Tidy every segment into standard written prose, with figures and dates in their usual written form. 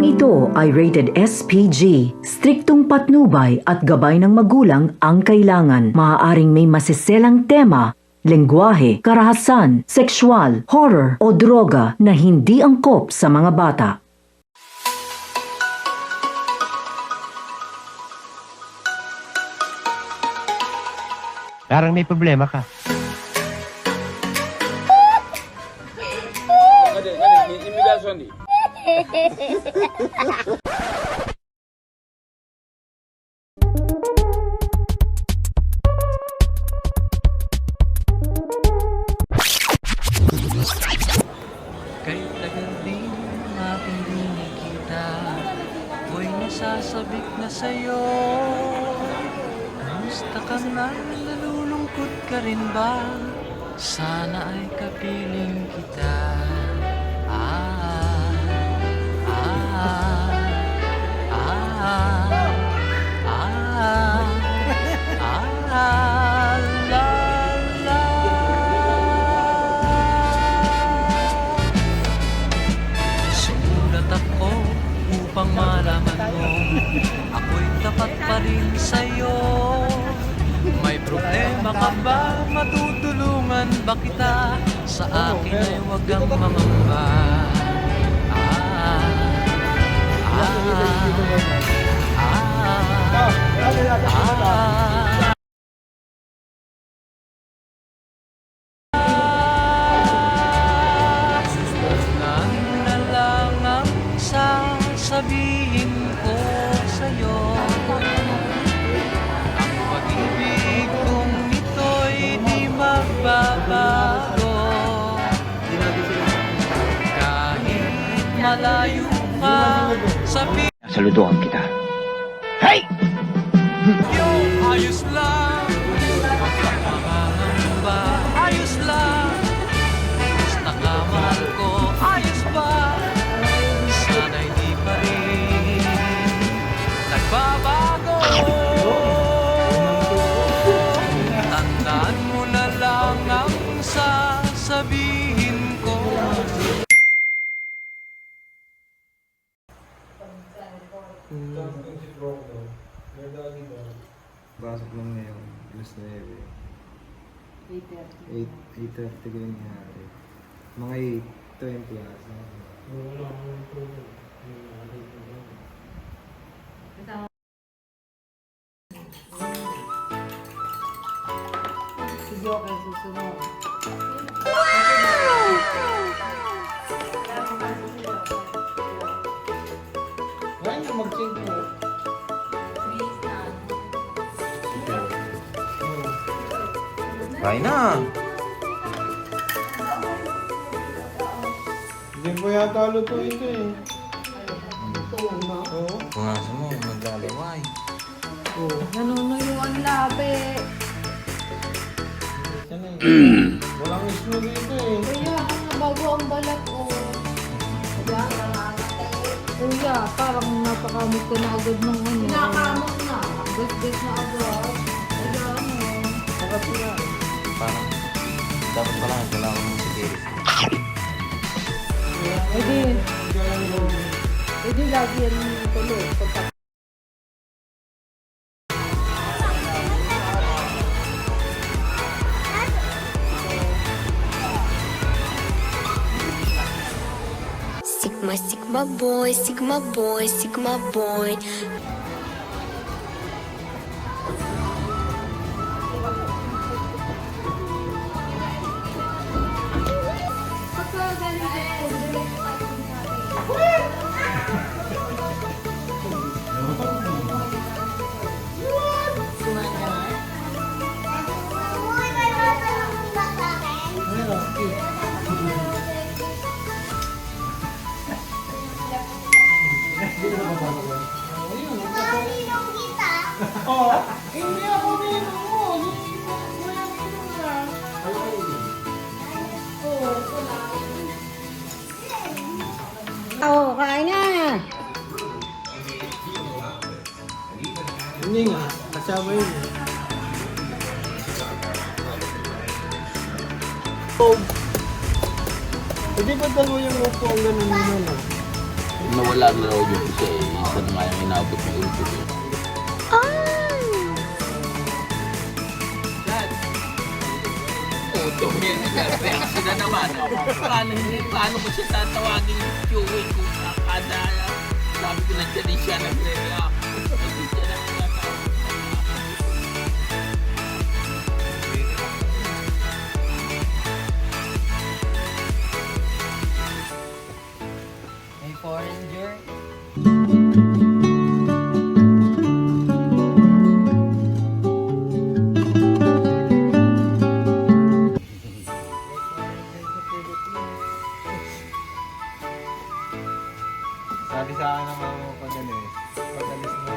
Programang ito ay rated SPG. Striktong patnubay at gabay ng magulang ang kailangan. Maaaring may masiselang tema, lengguwahe, karahasan, sexual, horror o droga na hindi angkop sa mga bata. Parang may problema ka. Kahit tagal din mapiling kita, ako'y nasasabik na sa'yo. Kamusta ka na? Nalulungkot ka rin ba? Sana ay kapiling kita. Sumulat ako upang malaman mo, ako'y tapat pa rin sa'yo. May problema ka ba? Matutulungan ba kita? Sa akin ay huwag kang mangamba. Ano na lang ang sasabihin ko sa'yo. Ang pag-ibig kong ito'y di magbabago. Kahit malayo ka sa Saluduhan kita. Hey! ayos lang. Makakamba, ayos lang. Basta ka mahal ko, ayos ba? Sana'y di pa rin nagbabago. Tandaan mo na lang ang sasabihin ko. Pasok lang ngayon, alas 9. 8:30 ganyan nangyari. Mga 8:20 asa. Si Joker susunod. Ngayon ka mag-change mo. Kain na. Hindi ko yata lutuin ito eh. Oo. Punasan mo, maglalaway. Nanunuyuan labi. Yan eh. Walang isno dito eh. Kuya, ang nabago ang balat ko. Kuya, parang napakamot ko na agad ng ano. Nakamot na. Gas-gas na agad. Kaya ano. Sakat na. Parang, dapat pala, wala akong sigil. Edi lagi yan tuloy. Sigma, Sigma boy, Sigma boy, Sigma boy. Oo. Hindi ako nino mo. Hindi ko na. Oo, kain na. Hindi nga. Kasama yun eh. Hindi ba dalawa yung upo ang ganun naman? nawala na raw yung isa eh. Isa na nga yung inabot ng ultimo eh. Tumir, reaction na naman. Paano ko siya tatawagin yung queuing kung kada sabi ko nandiyan din siya nagre-react. Hindi siya nagtatawag. May foreigner. Sabi sa akin ng mama ko pag pag-alis mo,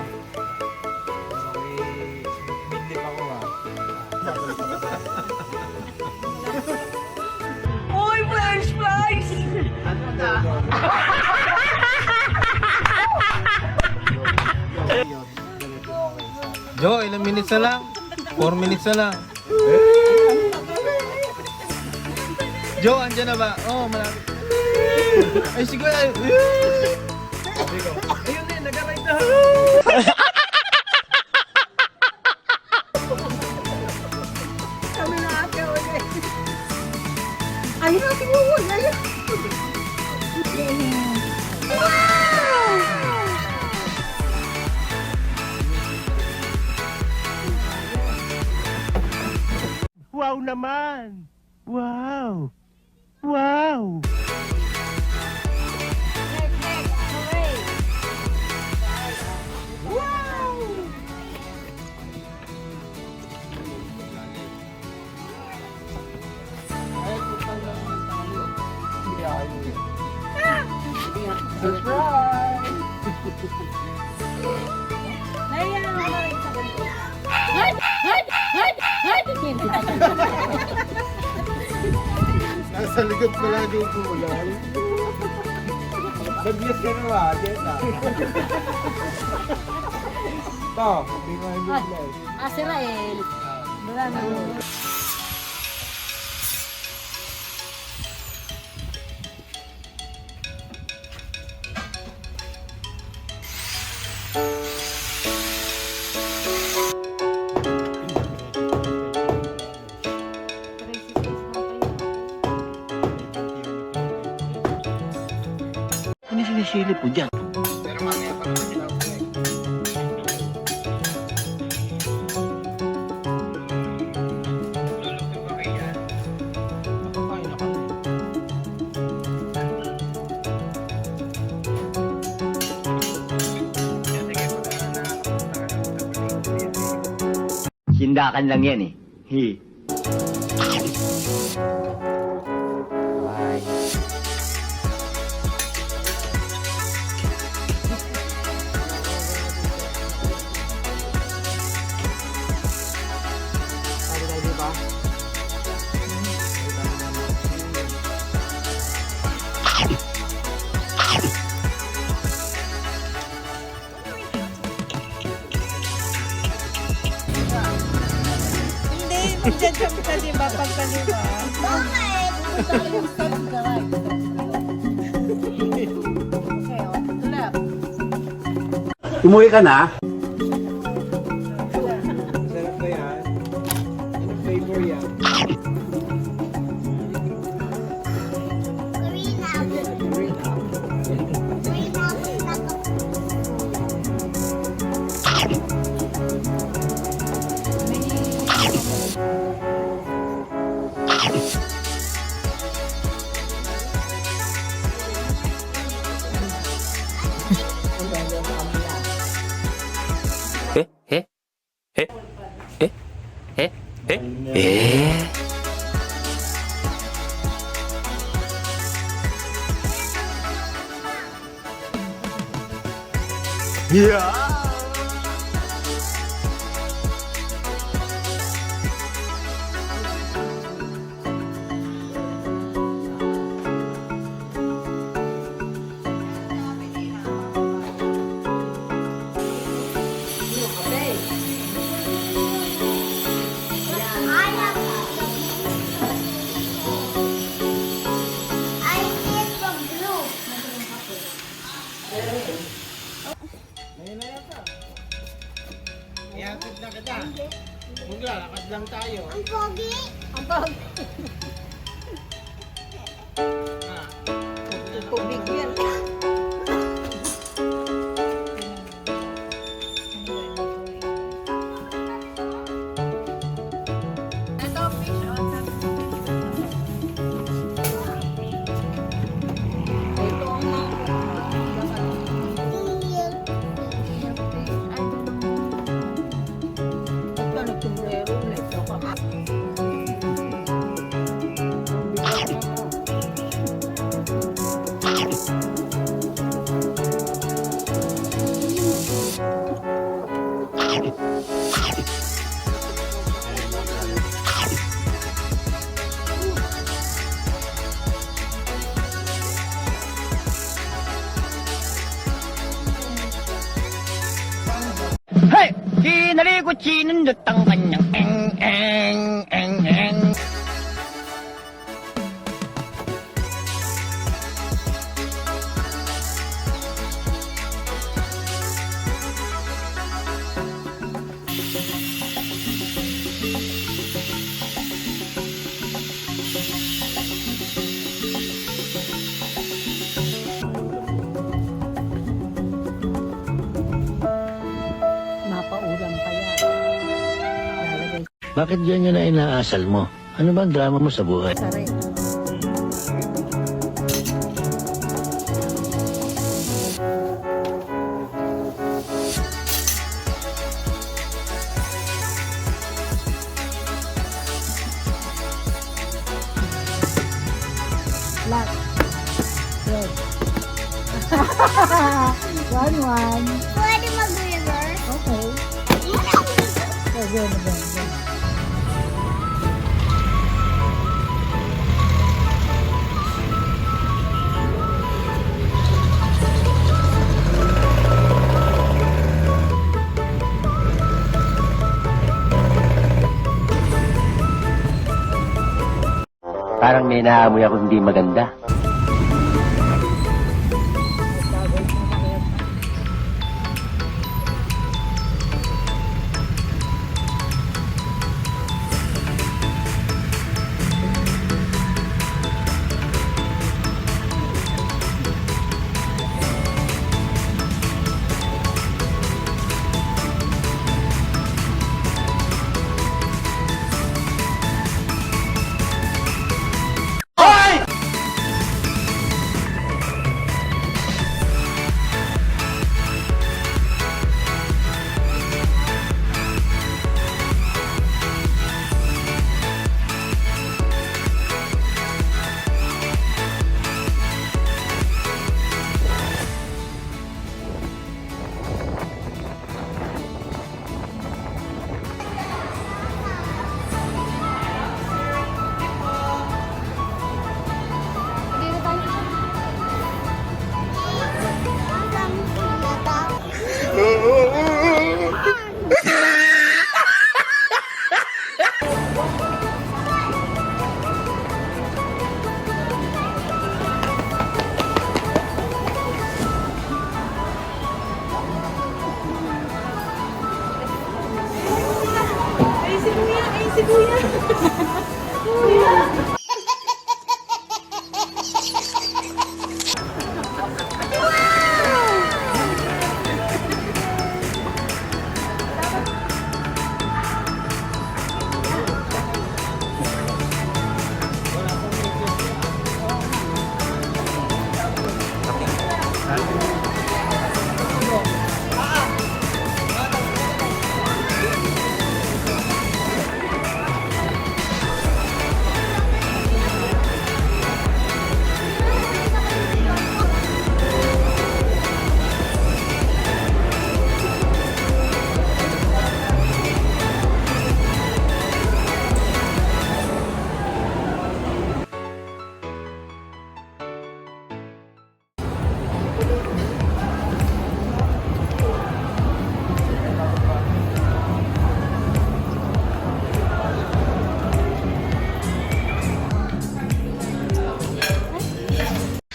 midlip ako ha. Uy, french fries! Jo, ilang minutes na lang? 4 minutes na lang. Jo, andyan na ba? Oh, malapit. Ay, siguro. Ayun din, nag-arrive na. Kami na ate ulit. Ayun na, siguro. Ayun. Wow naman! Wow! Wow! Nasa likod pala yung kulay. Nag-yes ka na ba? Yes ah. Ito, hindi mo yung kulay. Asirael. Wala na. Ano sinisilip mo dyan? Pero mamaya pa naman sila ako eh. Luluto ba kayo yan? Nakakain ako. Sindakan lang yan eh. Hi. Hindi, magja-jump ka diba pagkaliwa? Bakit? Okay, oh. To left. Umuwi ka na? Sarap ba yan? Anong flavor yan? Maglalakad lang tayo. Ang pogi. Ang bag. Ah. Tubig yan. Ito, fish on. Ito ang ito, nagtumbrero ulit. Ito ka. Hey! Kinaligot sinundot ang kanyang eng. Mapaulam pa yan. Lalagay Bakit yan yun na inaasal mo? Ano ba ang drama mo sa buhay? sa rin. Black. Red. 1-1. Pwede mag-reverse. Okay. Again. Parang may naamoy ako hindi maganda.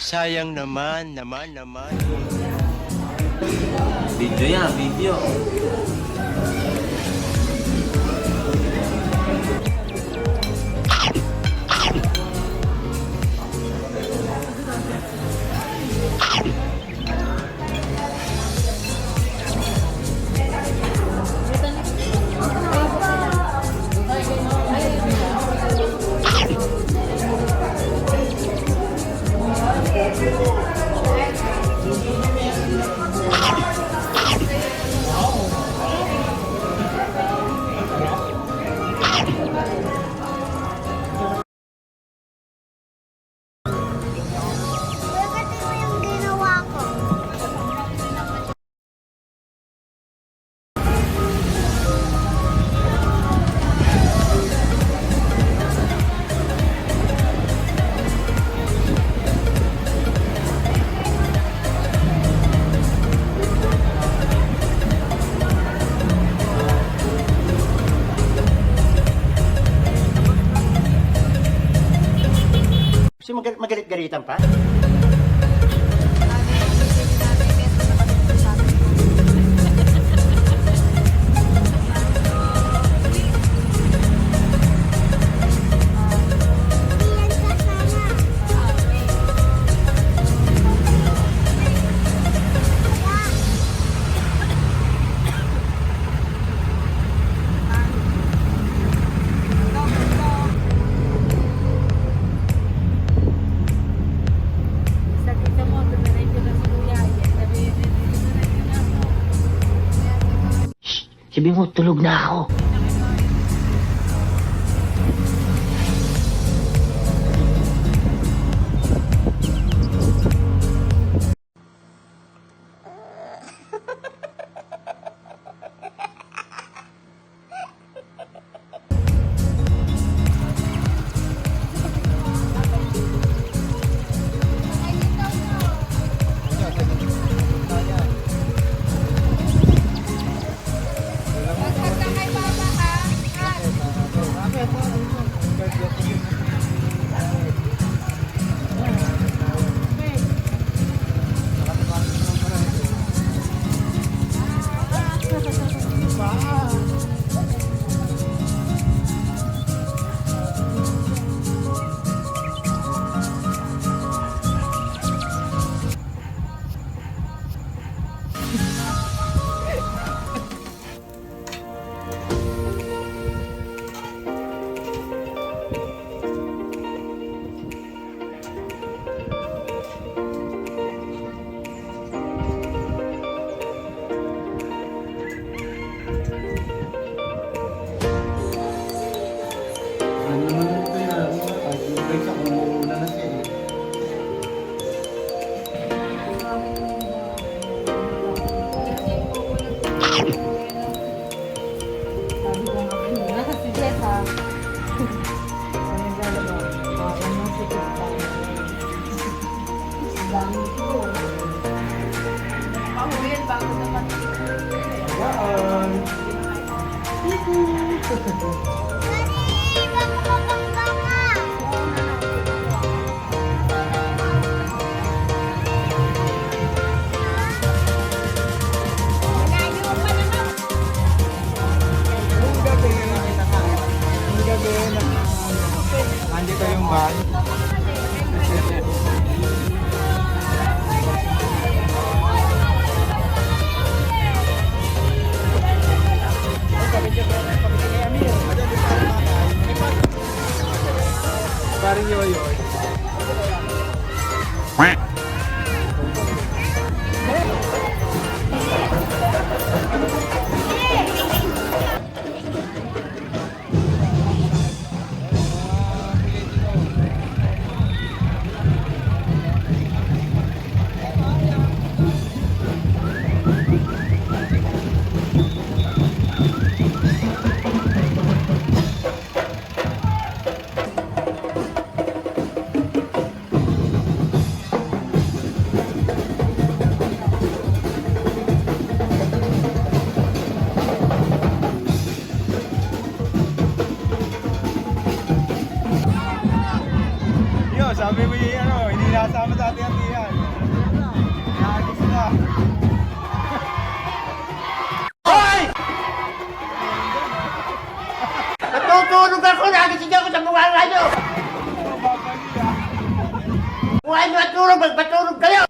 Sayang naman. Video yan, video. Pinagalitan pa? Sabi mo, tulog na ako. Andito yung van. Paring yoyo. Sabi mo yung hindi nasama sa ating atiyan. Naalis na. Hoy! Natutulog ako! Nagising ako sa mga radyo! Kung ano natulog, magpatulog kayo!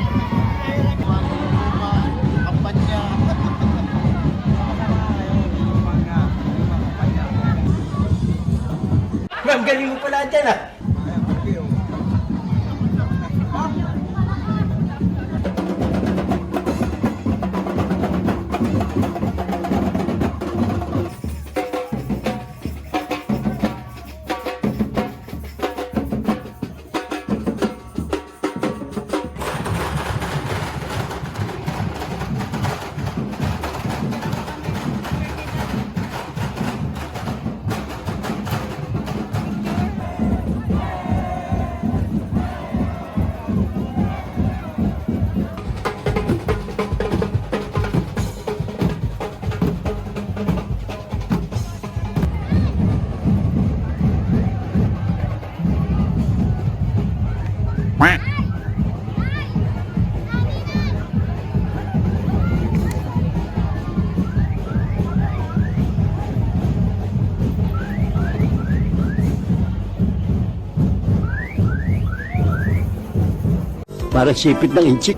Ma'am, galing mo pala dyan ah! Para sipit ng inchik.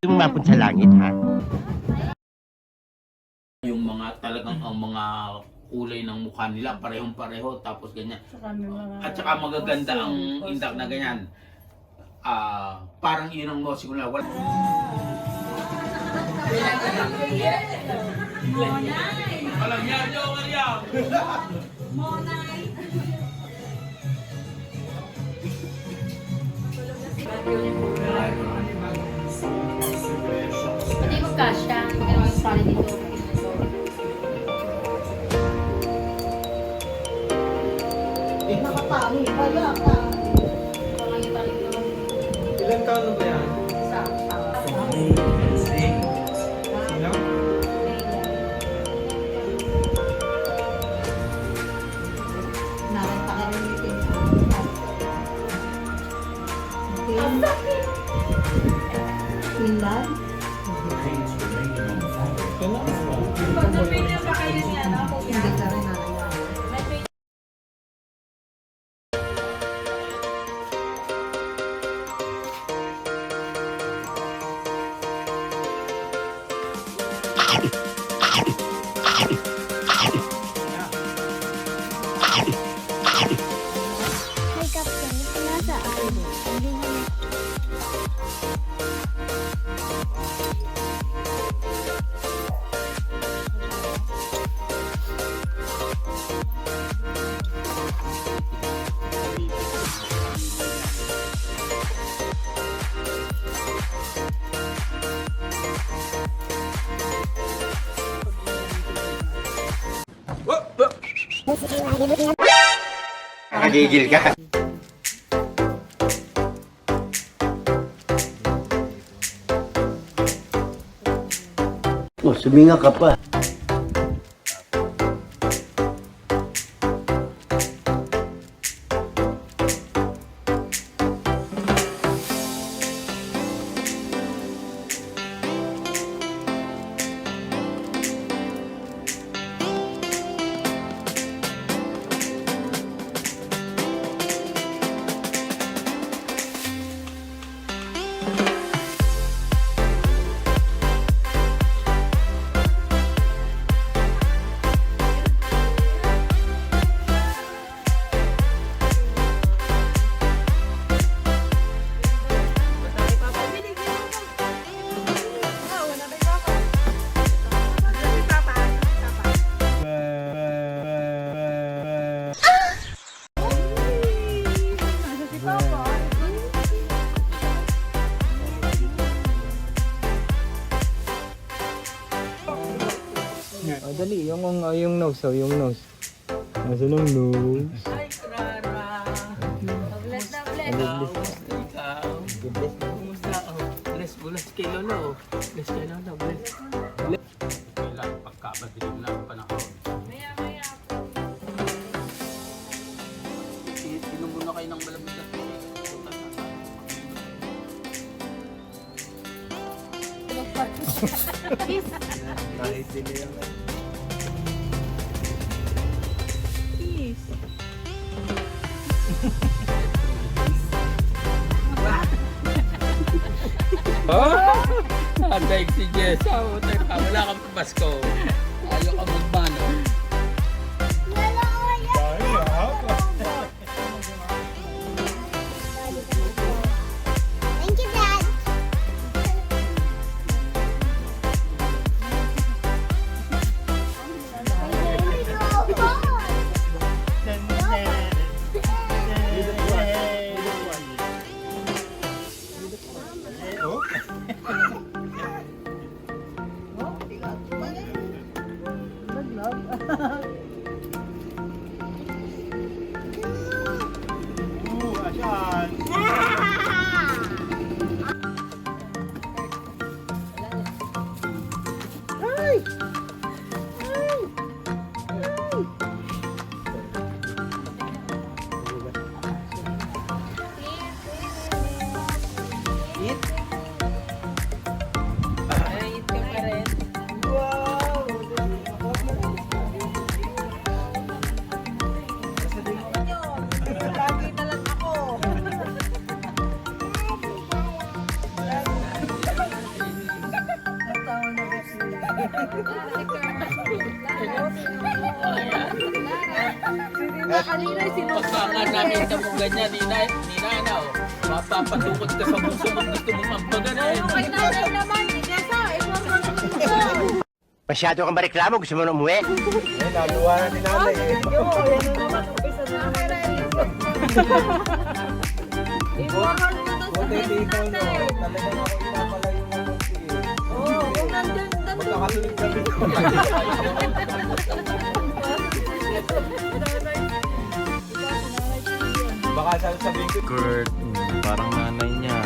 Yung mapun sa langit, ha? Yung mga talagang ang mga kulay ng mukha nila parehong-pareho tapos ganyan. At saka magaganda ang indak na ganyan. Parang yun ang mosi ko na. Alam niya, Joker yan! Hindi mo kasha. Pero mas pala dito. Nakapangit. Kaya ka. Ilan taon na ba yan? Sino? Nakanta ka rin dito. Finland? Hindi ka rin nalala. May captain, ito nasaan? Hindi na Nakagigil ka. Oh, suminga ka pa. Dali, yung nose, yung nose. Nasa ng nose. Ay, Clara! Bless na bless. Ikaw? Kumusta ako? Bless, bulas kay Lolo. Bless kay Lolo, bless. Kailan, pagkabadilim na ang panahon. Maya. Inom muna kayo ng malamig at Kahit hindi yan. Daig si Jessa, wala kang Pasko. Ayaw ka magmano. Thank you, Dad. Kanina Pagka nga nakita mo ganyan, Nina, ano, mapapatukot ka sa puso mo, gusto mo magpagano'n. Kay nanay naman, Inesa, informal naman ito. Masyado kang mareklamo, gusto mo na umuwi? Eh, naluwa na si nanay eh. Informal na daw sa Buti face dito, no? natin. Talagang ako pinapalayo ng konti eh. Oo, kung nandun, Ba't nakasunod kami? Baka sasabihin ko, Kurt, parang nanay niya.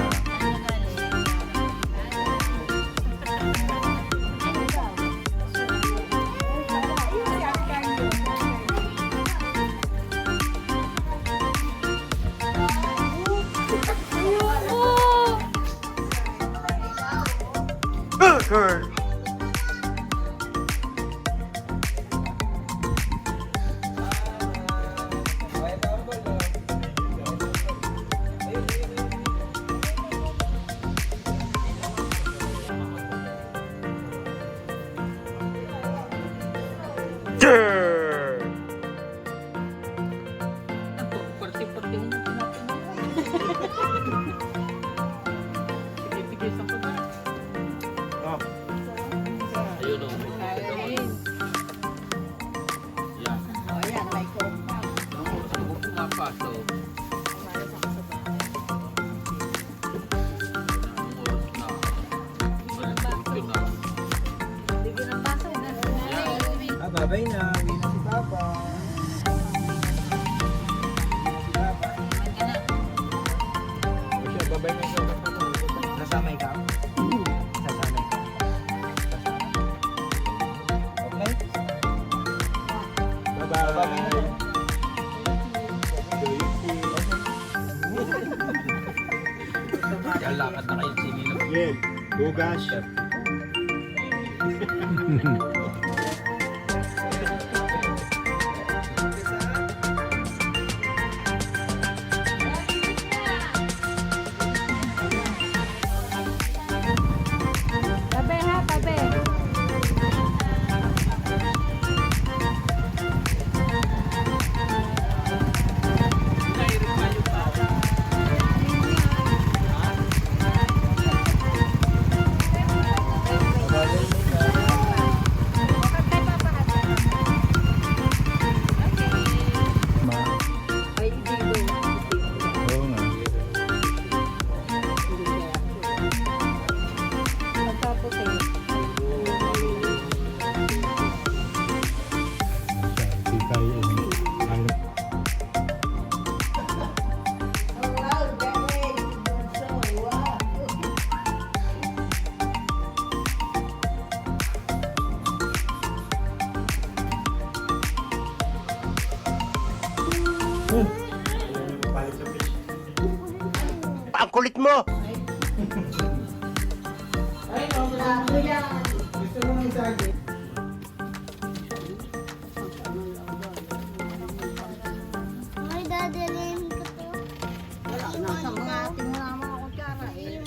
Kurt! Pati-pati mo Pinipigisan ko na. Oh. Ayun o. Yan. Anong oras ko pumapasok? Anong oras na? Alas 8 na. Ah, babay na. Uwi na si Papa. O siya, babay na siya. Nasanay ka? Nasanay ka? Okay? Bye-bye. Kaya lakad na kayo sinilap. Yeah, bugas. Tabi ha, tabi. Ay, dito. Oo nga. Magtapos eh. Hindi tayo. Ang kulit mo! Ay, dadalhin ko to. Nasa mga ating mga kutsara eh.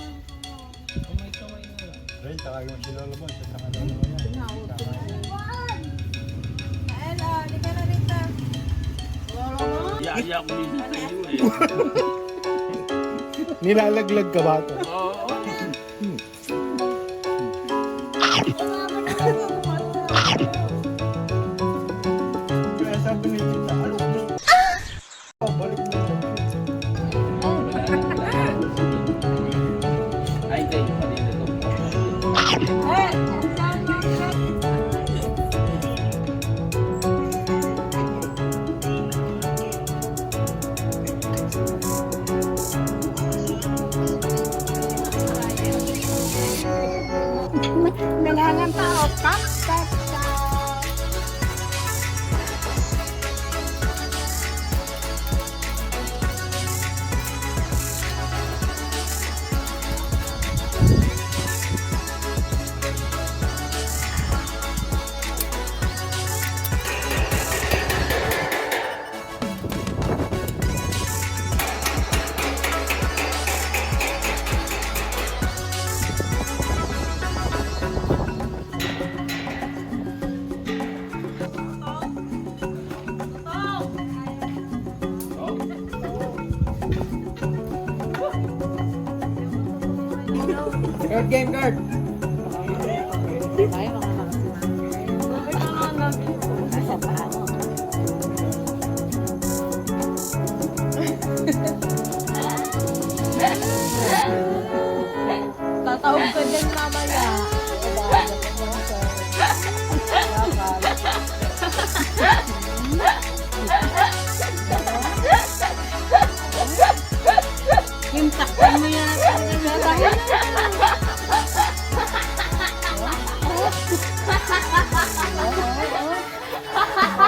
Ray, takagin mo si Lolo mo. Sa saka Lolo mo yan. Ella, di ka na rin ta. Yaya ko dito sa iyo eh. Nilalaglag ka ba ito? Oo. Kaya sabi ni Tita, ano to? Balik mo. Ay, kayo pa rin ito. Guard game, guard. Tatawag ka din mamaya. Yung takpan mo yan.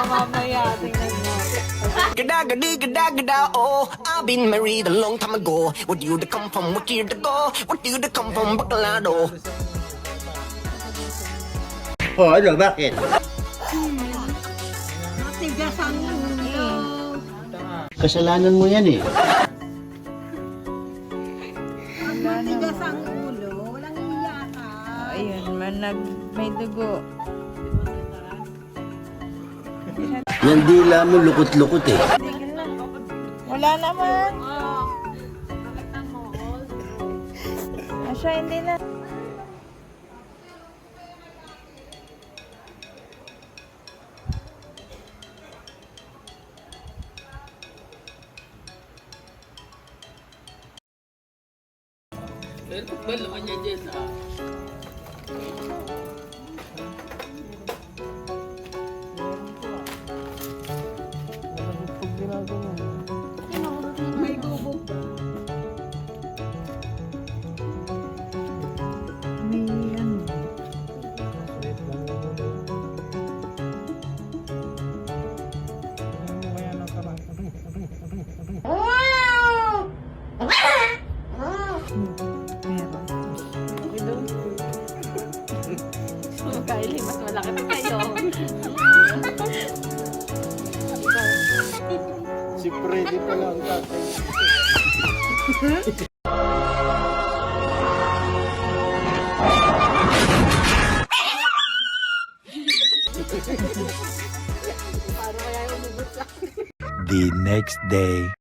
Mamaya, tingnan mo. Gada, oh, I've been married a long time ago. Where do you come from? Where do you go? Where do you come from? Bacolado. Oh, ano, bakit? Matigas ang ulo. Kasalanan mo yan eh. Matigas ang ulo. Walang iyakan. Ayun, may dugo. Yan dila mo lukot-lukot eh. Wala naman. Asya, hindi na. Pero ba naman niya dyan ah. May bubog. Kylie, mas malaki pa kayo. Si Freddy pala ang tatay. The next day.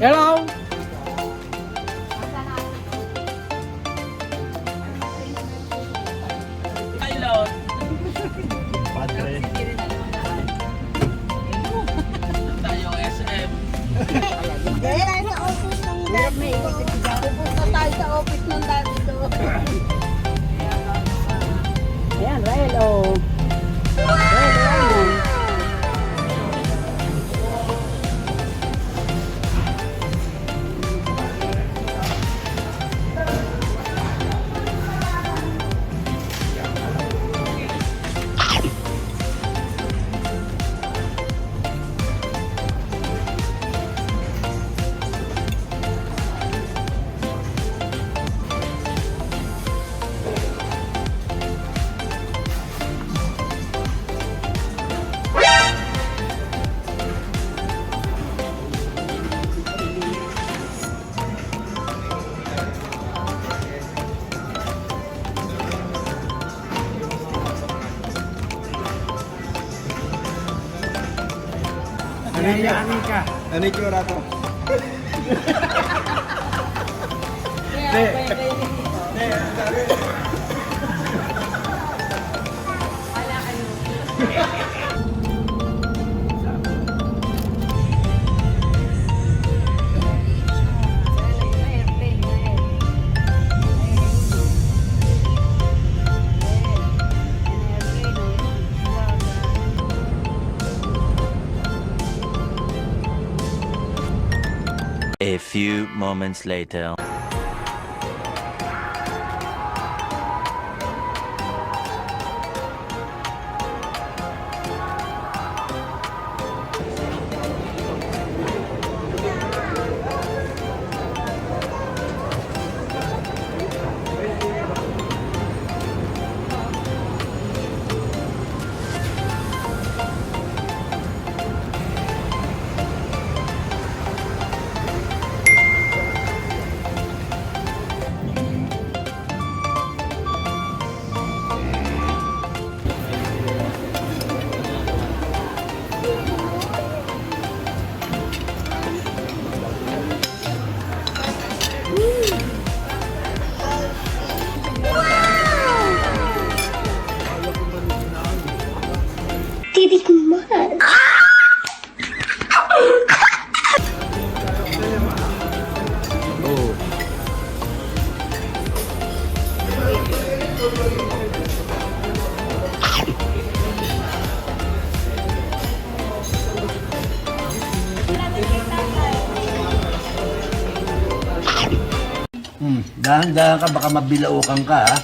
Hello! Hello! Padre. Tayo SM. Tayo sa office ng dati ko. Pupunta tayo sa office ng dati ko. Ayan, Rael, oh. Ano yung tsura to? few moments later. Titikman. Dahan-dahan ka, baka mabilaukan ka, ha?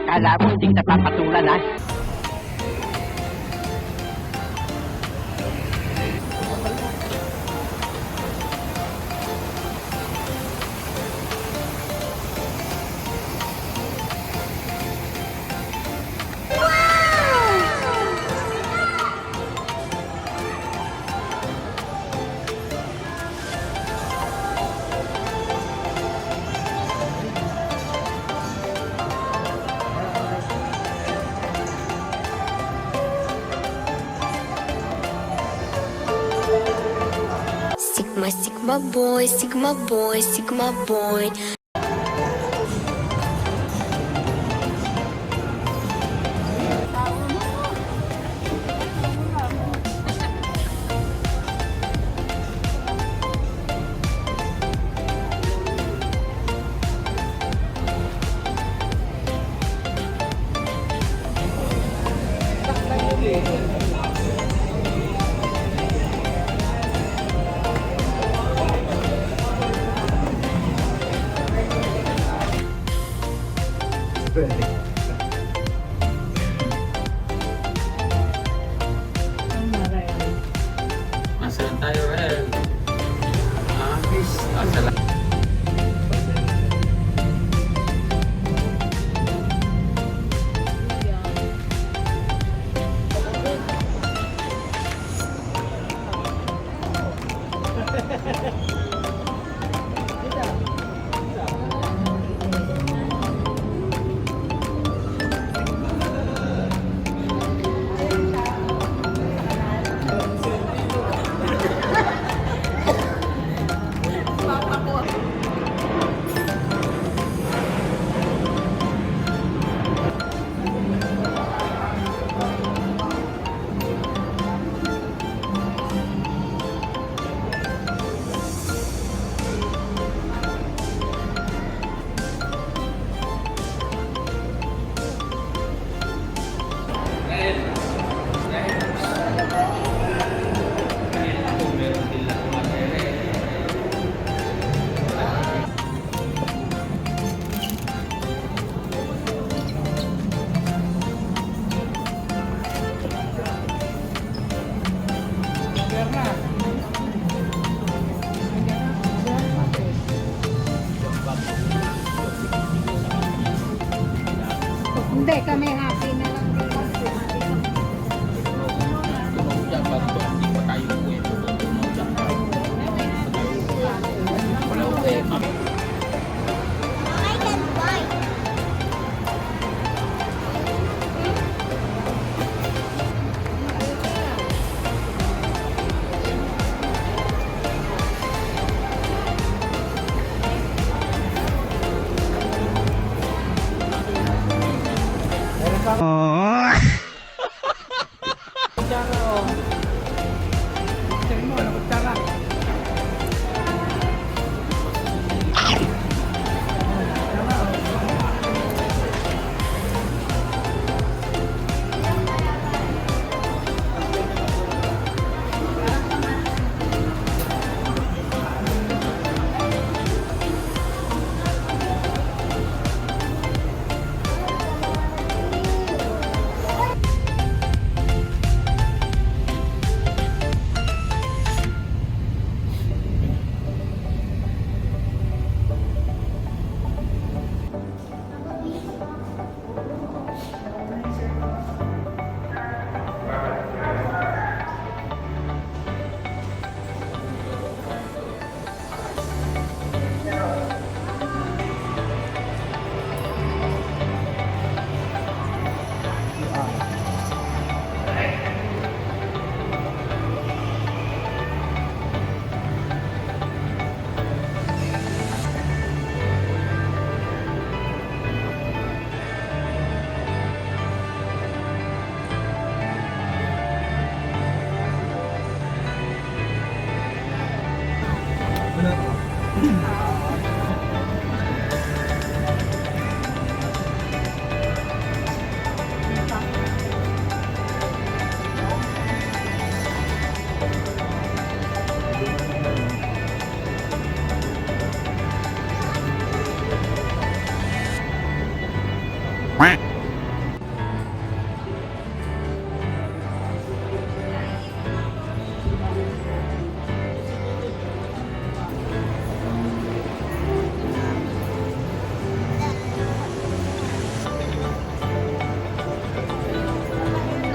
Kala mo hindi kita papatulan, ha? Sigma, Sigma boy, Sigma boy, Sigma boy. Nasaan tayo, Rel? Asala.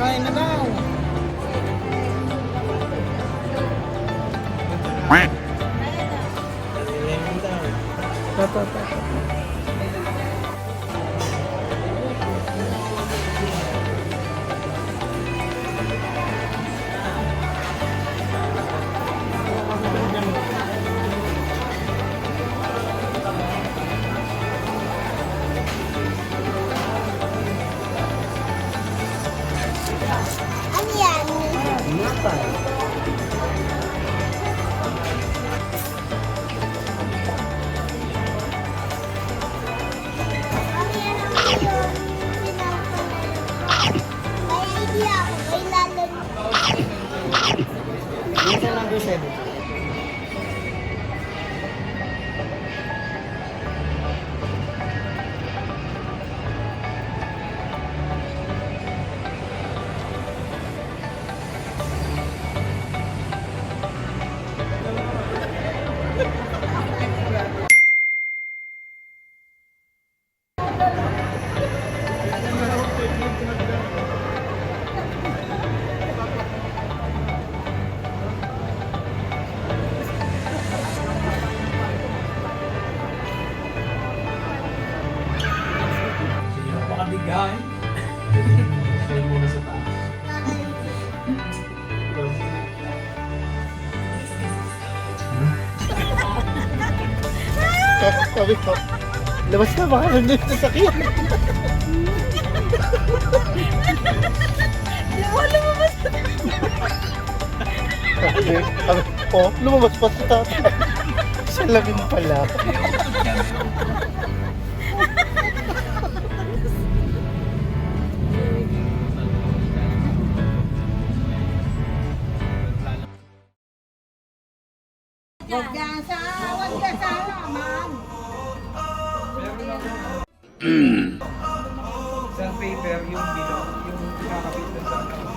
Kain na daw. Ano yan? May idea ako. May lalaro. Minsan lang doon, Seb. Pakabigay. Sa'yo muna sa taas. Sabi ko, labas ka baka nandun sa sakyan. Sabi ko, lumabas pa sa tatay. Siya lang yun pala. Huwag ka sa halaman. Isang paper yung bilog, yung nakakabit na sa ano.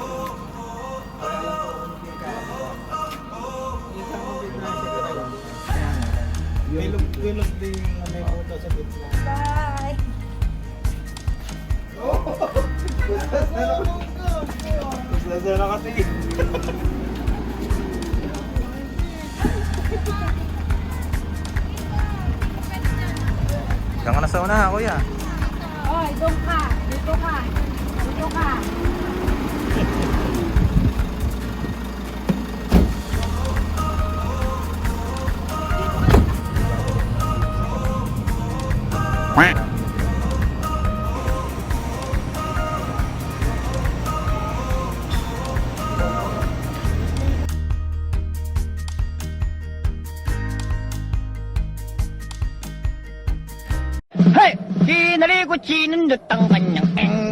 Kaya lang po kung yung kakagawa. Isang kabit na siya talaga. Wilog din yung ano yung puto sa gitna. Bye. Basta na kasi. Diyan ka na sa una, kuya. Oy, doon ka. Dito ka. Dito ka. sinundot ang kanyang eng.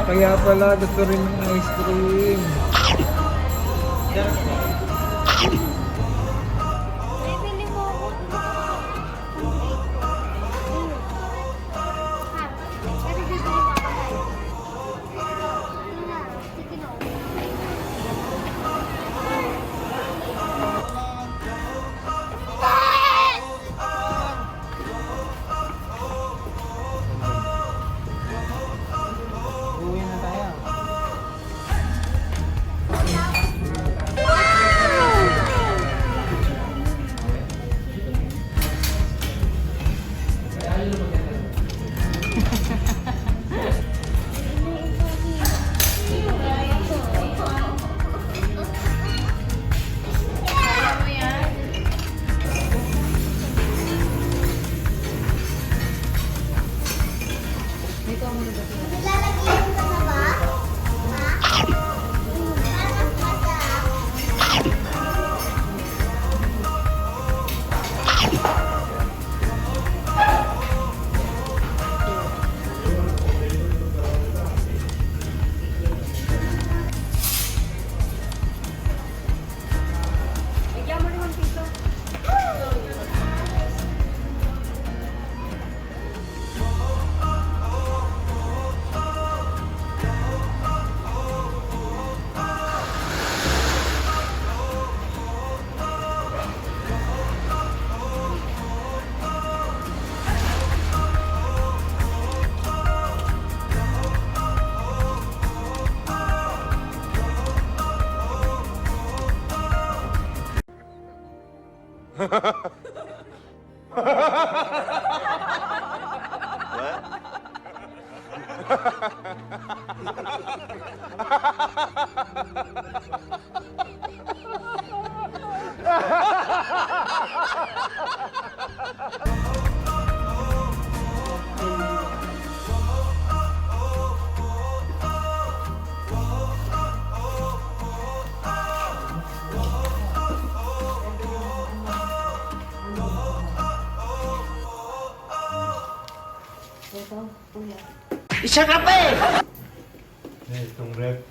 Kaya pala gusto rin ng ice cream. Bibili mo ako. Pero bibili mo ako. Sige na. Uwi na tayo. Lalagyan ka na ba? Ha? Parang mata. Bigyan mo naman piso. Isa ka pa eh! Itong rep.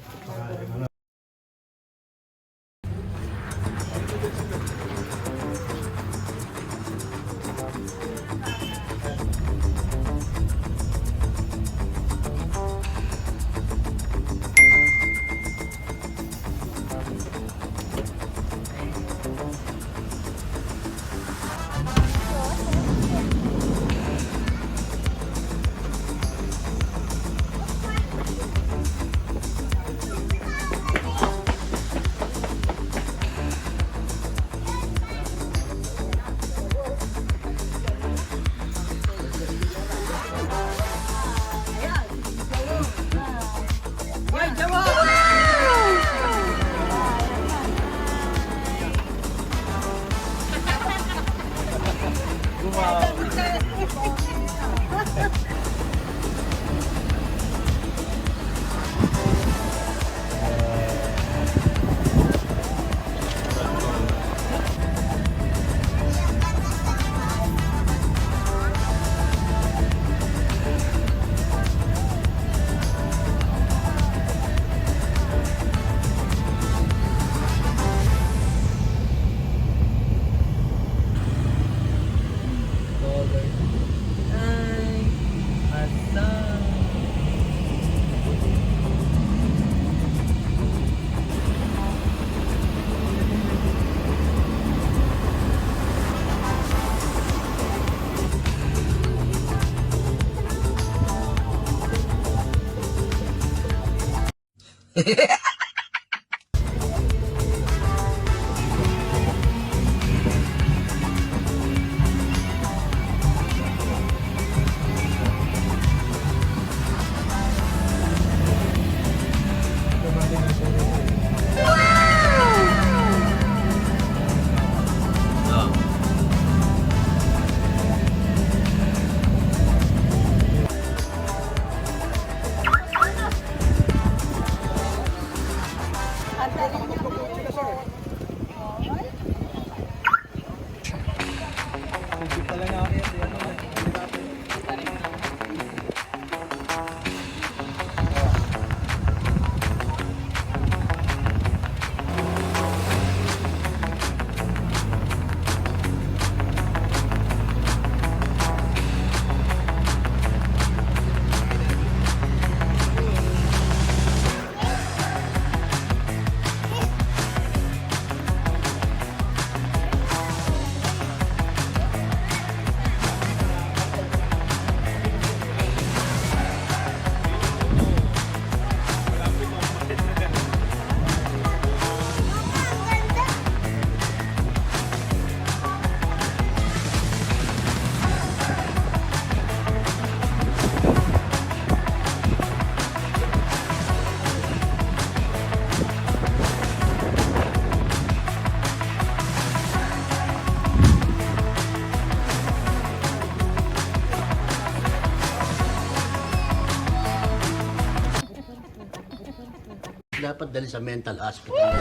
Dapat dali sa mental hospital.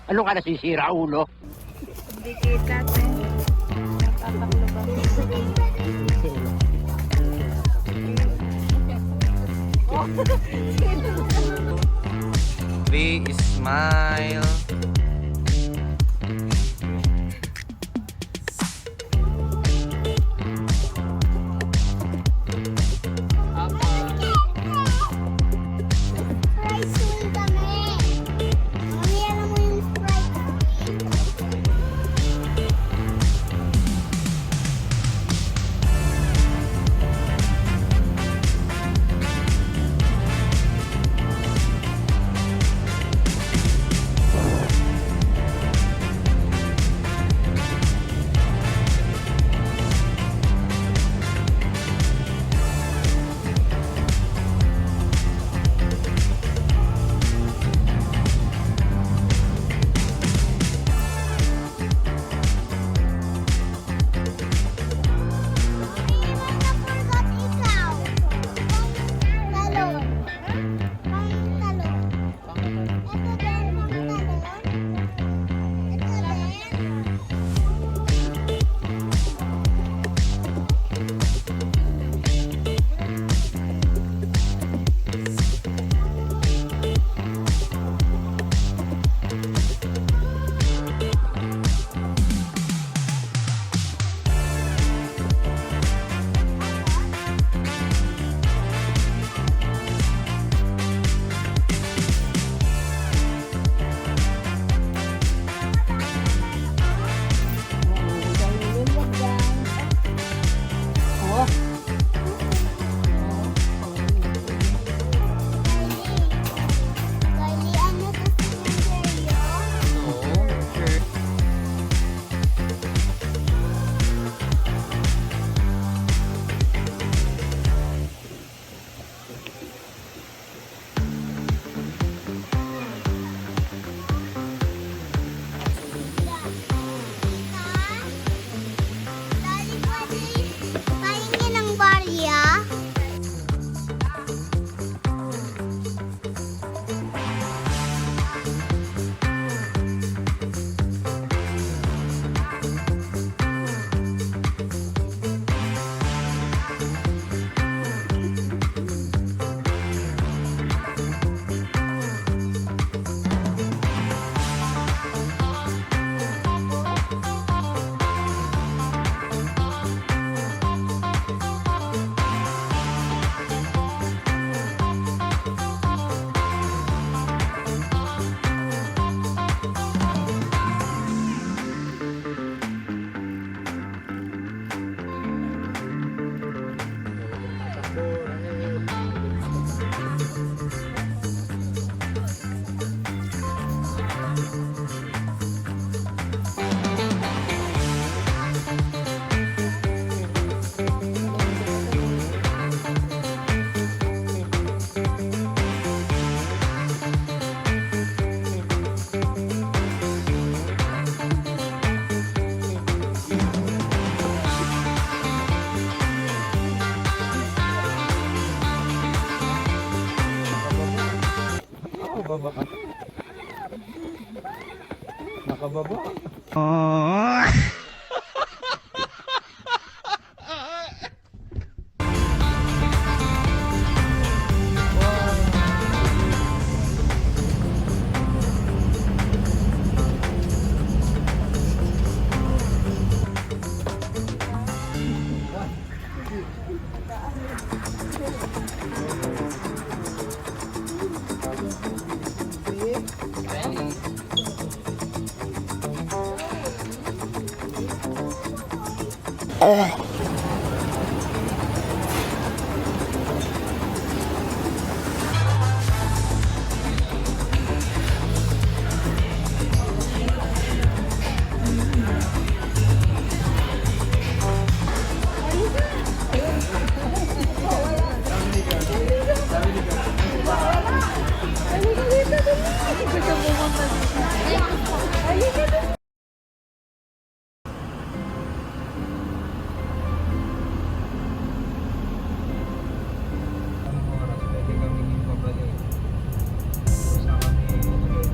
Ano ka nasisira, ulo? Hindi kita, te. Natataklo ba? We smile. Baba ka. nakababa. Anong oras pwede kami ibabalik? Saan kami ulit?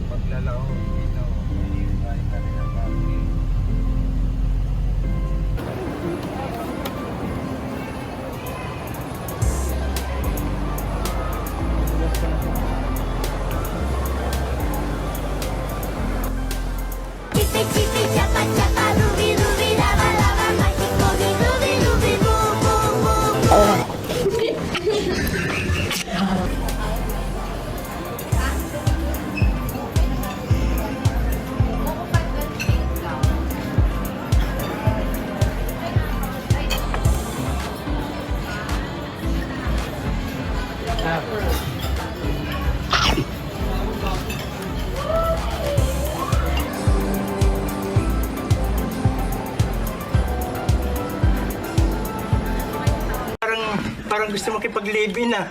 Paglalao, ito, ay kanilang baboy. Parang gusto makipag-live-in ah.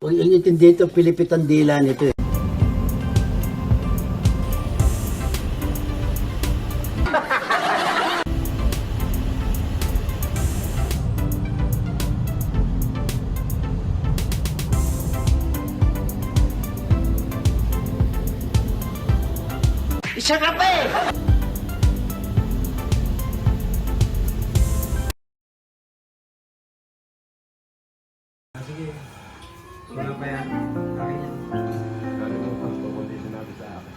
Pag inintindi ito, pilipit ang dila nito eh. Isa ka pa eh! Sige. Wala pa yan. Akin yan. Lalo nung pagpapuli sinabi sa akin.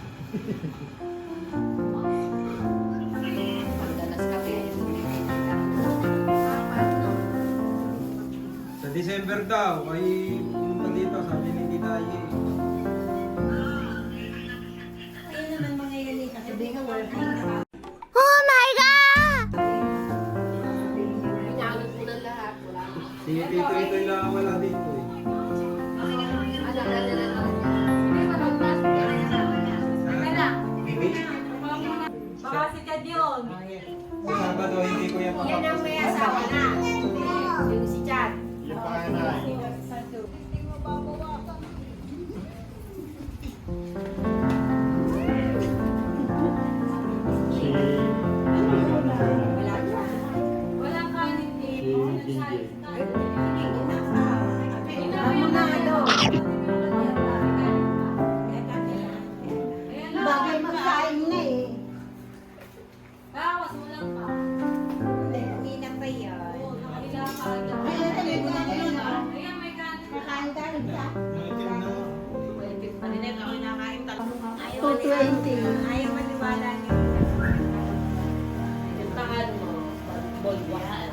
Sa December daw, ay pumunta dito, sabi ni Tita Aye. Ayun naman mga yan eh, kasabihin ka working ka. Oh my God! Si Tito Ito'y lang wala dito eh. Baka si Chad yun. Sa Sabado, hindi ko yan Yan ang may asawa na. Yung si Chad. Walang kanin din. Bagay magkain na eh. Bawas mo lang pa. Hindi na pa yan. Nakakila pa. Ayan, may kanin. Kakain ka rin ka. Kanina kami nakain tayo. 220. Ayaw maniwala niyo. Yung tangan mo. Bolwahan.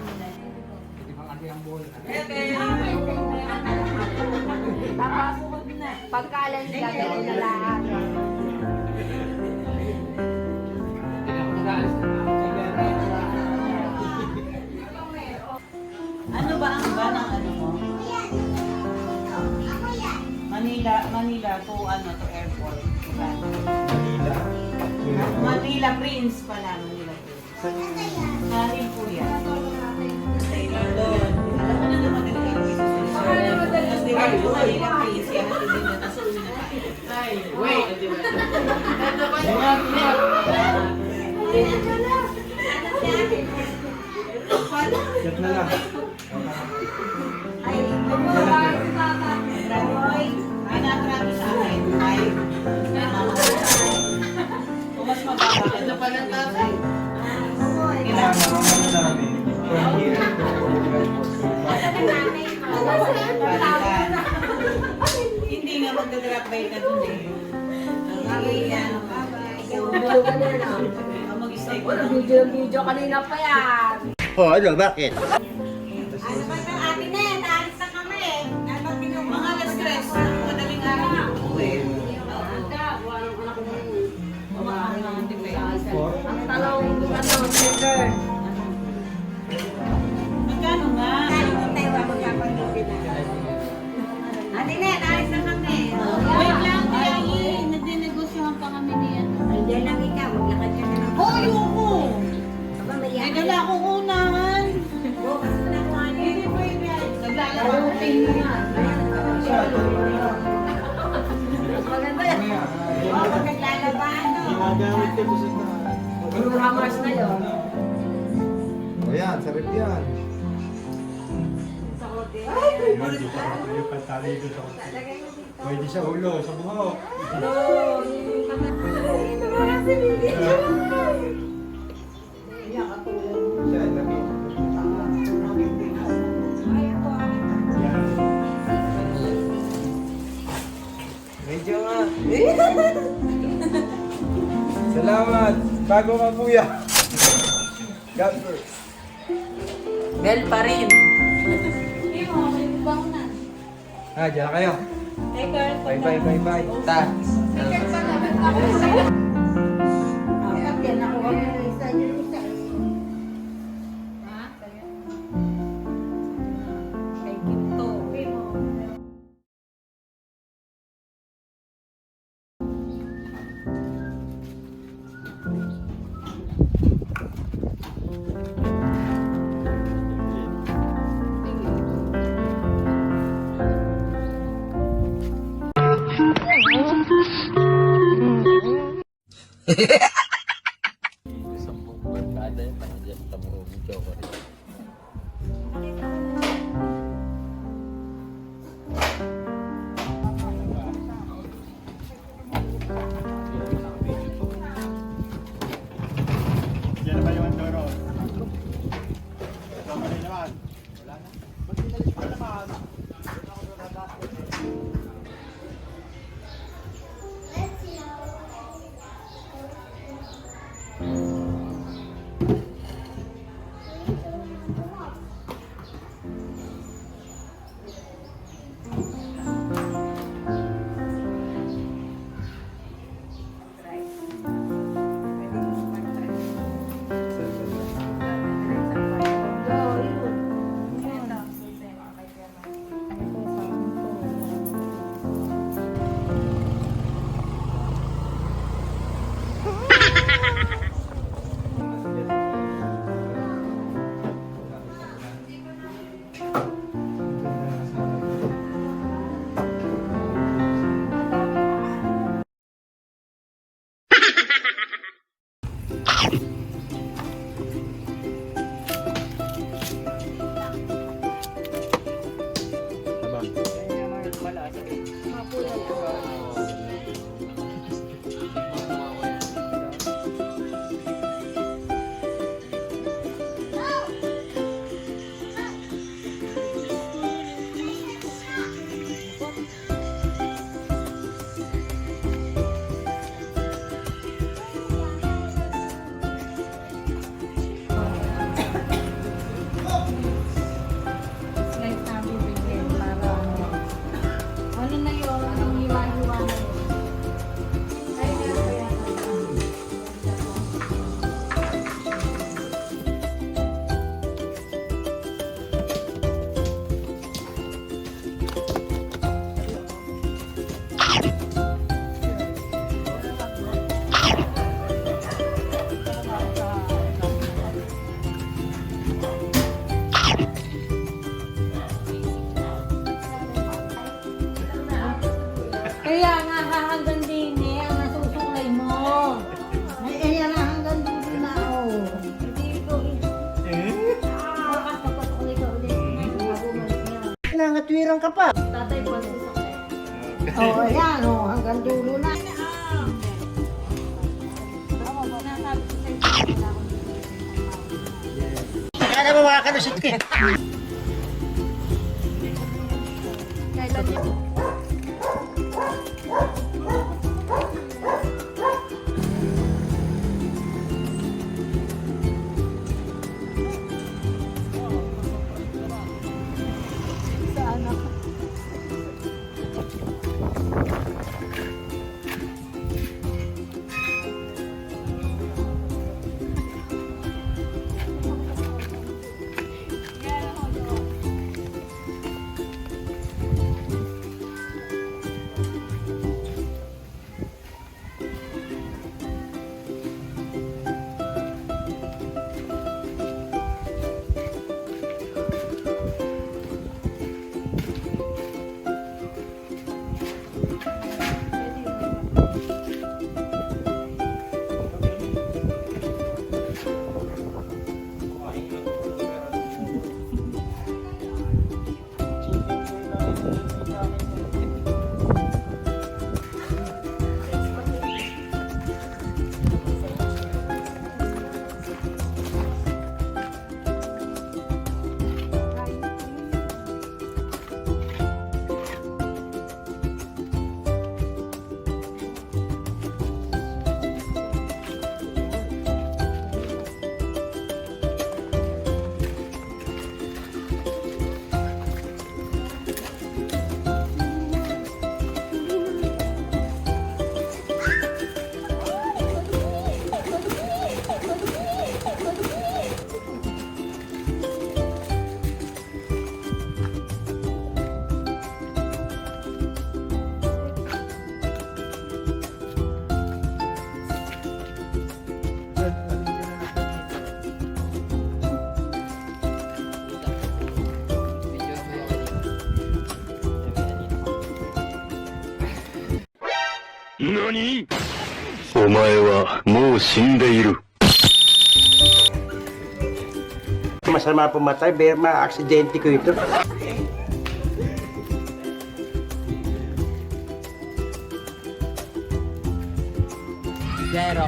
Papasukod na. Pagkalan ka na lahat. Ano ba ang ba ng ano mo? Manila to ano to airport. Diba? Manila. Manila Prince pala, Manila Prince. Galing po yan. Taylor doon. Alam mo na naman nila yung business. Tapos di ba yung Manila Prince, yan natin din na tapos uwi na tayo. Ay, wait! Ito ba yung Check na lang. Ay, Hoy, ay nakarami sa akin. Ay, kung mas mababa. Ito pa ng tatay. Kailangan ano namin. From here. Hindi nga magdadrop by ka dun eh. Okay, yan. Mag-stay ko lang. video kanina pa yan. Oh, ano, bakit? Ano ba ng atin na yan? Naalis na kami. Ano ba Mga alas 3, madaling araw na uwi. Ang talong, trigger. Magkano nga? Tayo ba magkapag-ibig na? Atin na yan, naalis na kami. Wait lang, kaya nagdinegosyohan pa kami niyan. Hindi lang ikaw, maglakad ka na lang. Hoy, oo! Aba, May mayaman. dala akong unahan. Bukas mo na kung ano. Hindi pwede. Naglalaro ko Maganda yan. Oo, pag naglalaban, no? Ginagamit ko sa Blue hammers na yun. O yan, sarap yan. Ay, favorite ka. Yung pantali ko sa pwede sa ulo, sa buhok. Ito ba kasi video? Siya, lagi. Ay, ako. Medyo nga. Salamat. Bago ka kuya. God first. Bell pa rin. Ah, dyan kayo. Hey, girl. Bye bye bye bye. Ta. Yan ako kami ng isa, yung isa. Kay Kinto. Sampung barkada ya, panjang temu Jawa. Yan ba yung Andoro? Kamali naman. Slice na bibigyan para ano na yun, anong hiwa-hiwa na yun. Ay, kaya. Kaya nga hahanggang din eh, ang nasusuklay mo. Ay, ayan na hanggang din na ako. Hindi ko. Bukas papasuklay ka ulit. Bago umalis na. Nangatwirang ka pa. Tatay, buwan sa sakay. Oo, ayan, oh, hanggang dulo na. Kaya mo makakalusot ka. お前はもう死んでいる。 Masama pumatay, ma-aksidente ko ito. Zero.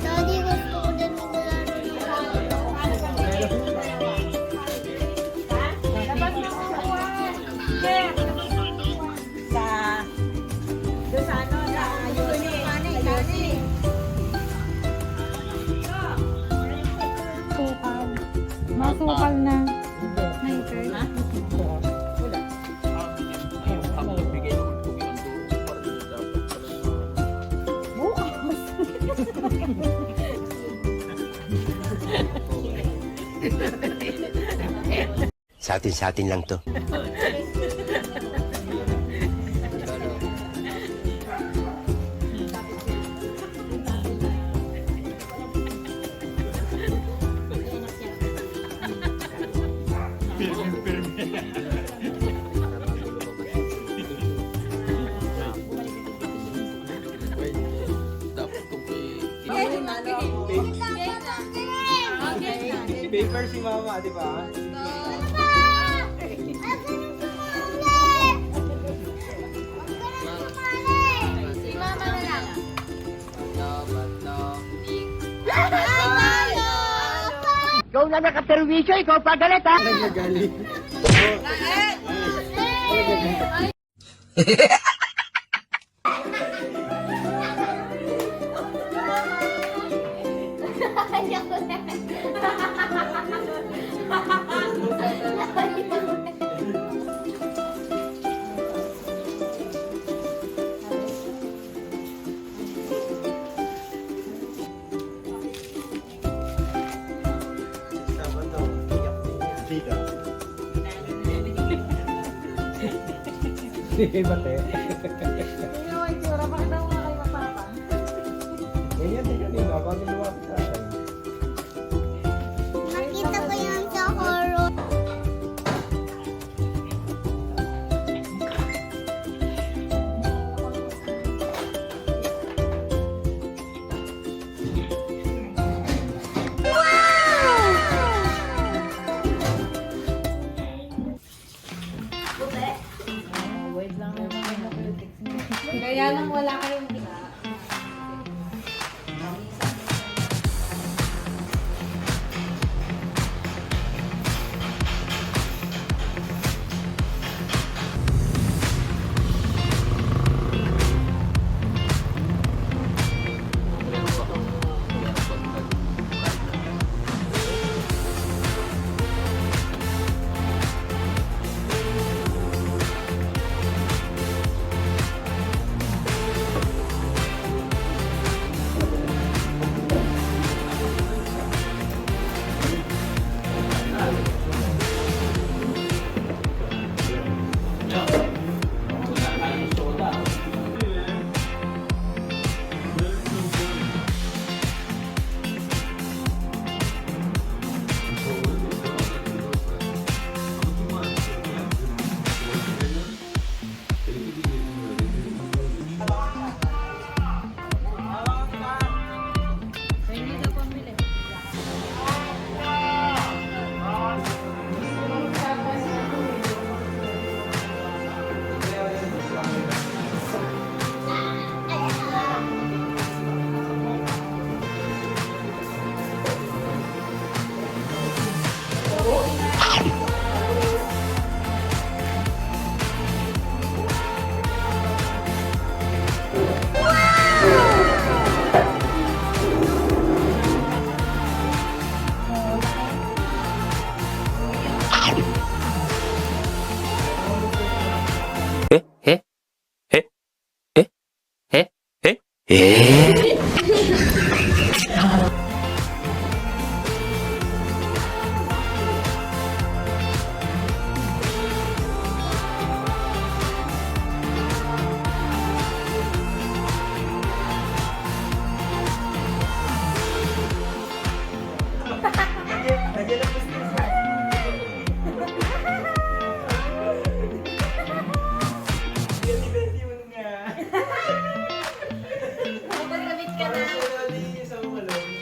Daddy, gusto ko din maglaro ng Masukal na. Sa atin lang to. Paper si mama, di ba? Ikaw na nakaperwisyo, ikaw pagalit ha! Nagagalit. Sige, bate. Ganyan din kanina, bago lumapit sa akin. Nakita ko yan sa horror. Kaya lang wala kayong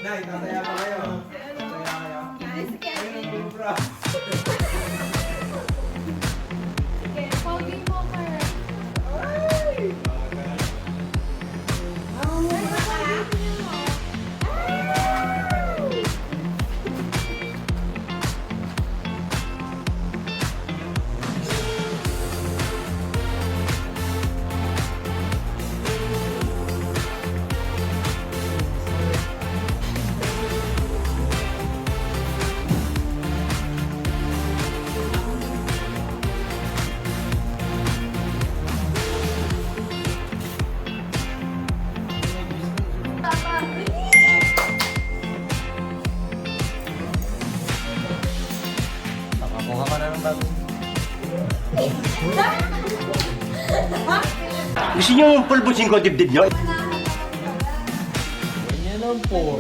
Nay, tataya pa kayo. Tataya kayo. Ayun ang bubra. Pogi mo, Carl. Nakakuha ka na ng bago. Gusto niyo yung pulbusin ko dibdib niyo? Ganyan ang po.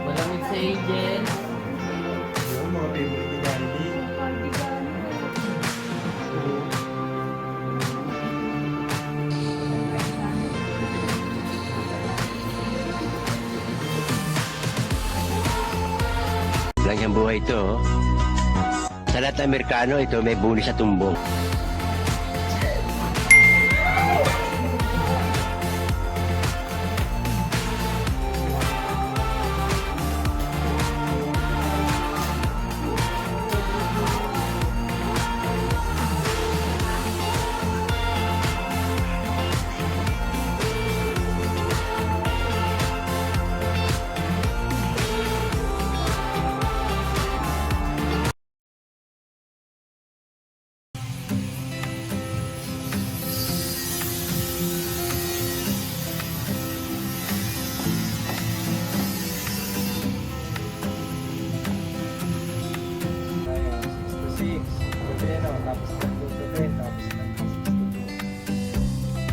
Malamig sa agent. Yung mga favorite ni Gandhi. Lang yung buhay ito. Oh. Sa lahat ng Amerikano, ito may bonus sa tumbong. Ayun, 6 to 6. Pero, tapos 2 to 10, tapos 9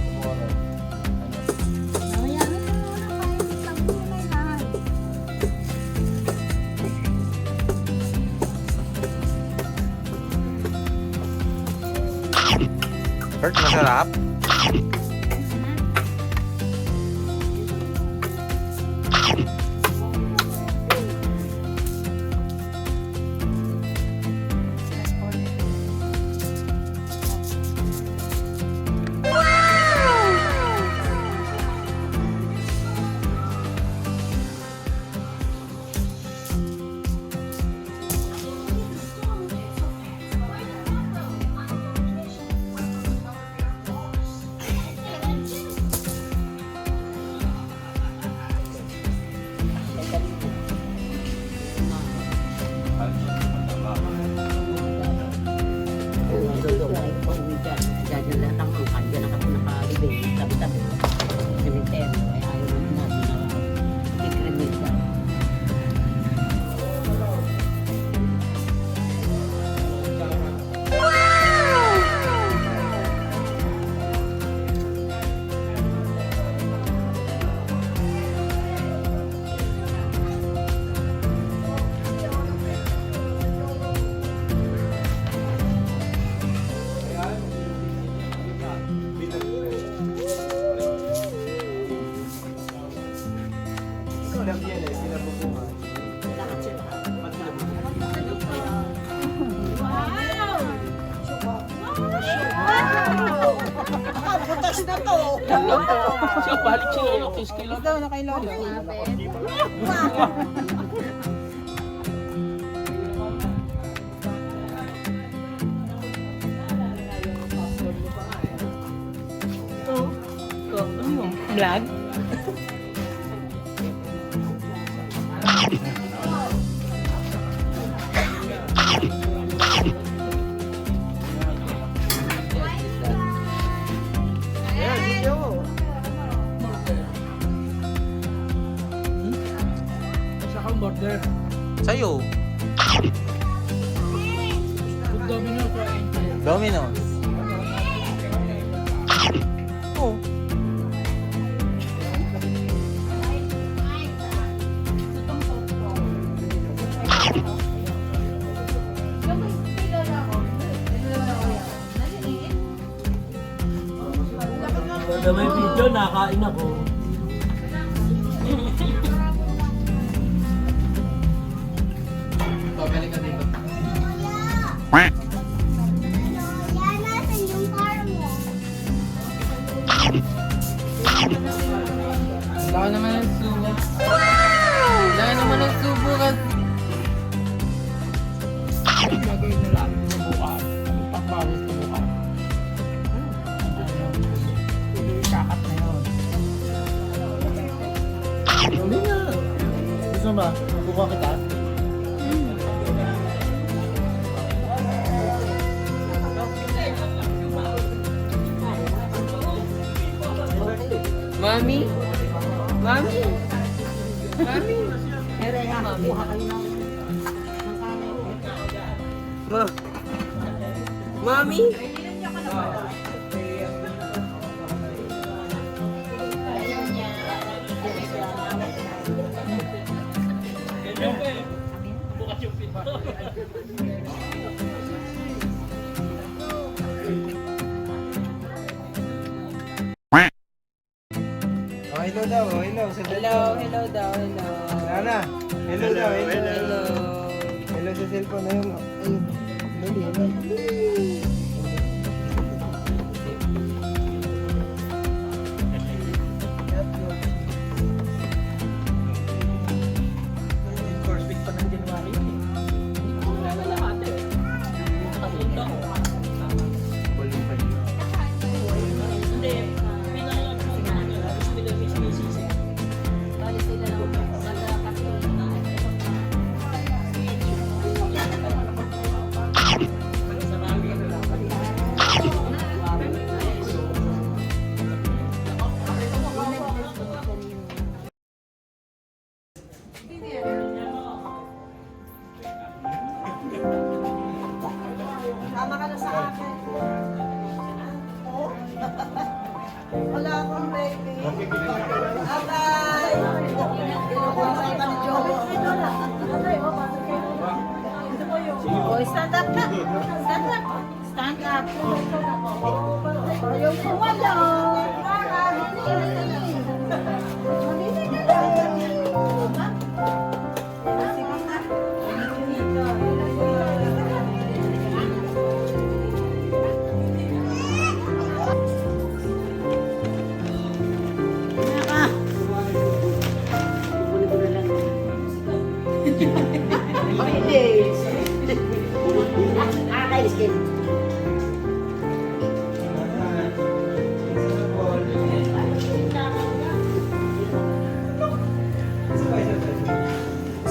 tomorrow. Ano? Bert, masarap? Butas na to. Siya, balik siya yung kiskilo. Daw na kay Lolo. Vlog? Ayan, video. Sa kang border. Sa'yo. Domino sa Domino's. Oh. Kada may video, nakain ako. Babalik ka dito. Wala naman ang subo. Wala naman ang subo kasi. Gagawin na lang sa bukas. Ang pagbawas sa bukas. Kakat na yun. Hindi nga. Gusto ba? Buka kita? Mami? Mami? Mami? Mami? Oh, hello daw, oh, hello. Hello, hello daw, hello. Nana, hello daw, hello. Hello. Hello sa cellphone na yun. Oh. Ayun. Hello, hello. First week pa ng January yun eh. Wala na lahat eh. Nakatunda ko. Balik pa yun. Hindi. Tama ka na sa akin. Oh. Wala akong baby. Abay! Inukusan ka ni Joe. Oh, stand up na. Stand up. Stand up. Yung kumalo.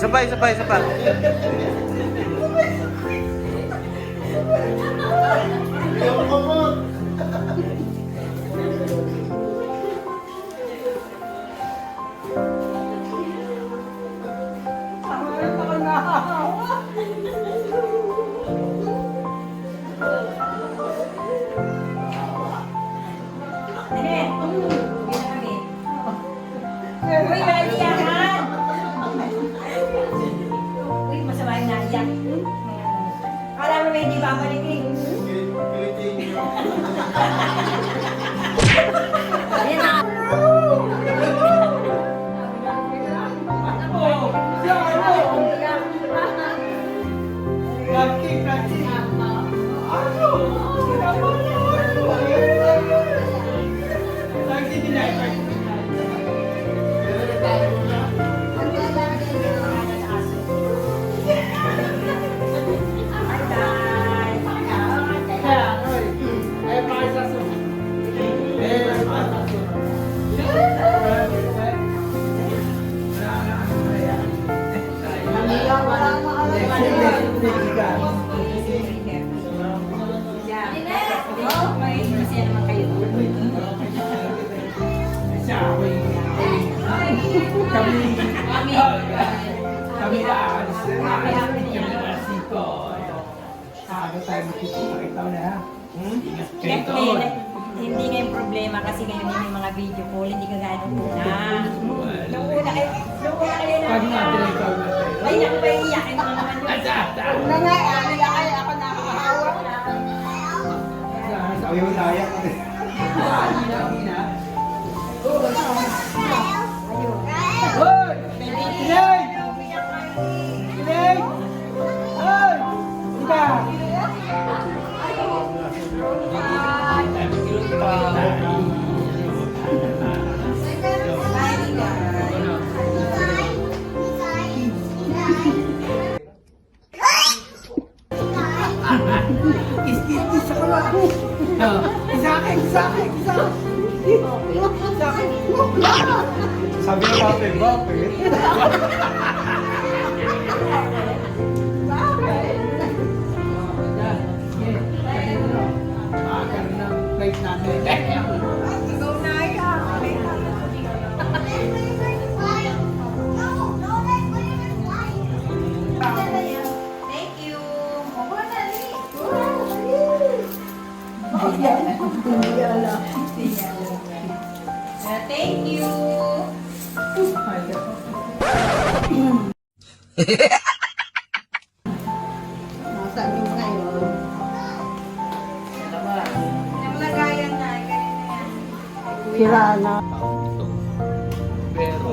Sabay, sabay, sabay. Uy, masama yung nani. siya ako yung kami na aalis na siko. Saka tayo makikita na ha. Ingat kayo doon. Hindi nga yung problema kasi ngayon yung mga video call, hindi ka gaya nung una. Nung una kayo Pag natin ikaw na tayo. ay, naku ba iiyakin mo naman yun. Una nga, ay ako nakakahawak na. Ayaw layak ka rin. Hoy! Inay! Inay! Hoy! Ika! Isa ka ba? Isa akin! Sabi ng bakit? Bakit? Bakit ng plate natin? Thank you. Thank you. Nasaan yung ngayon? Naglagayan na, ganyan na yan. Sira na. Pero,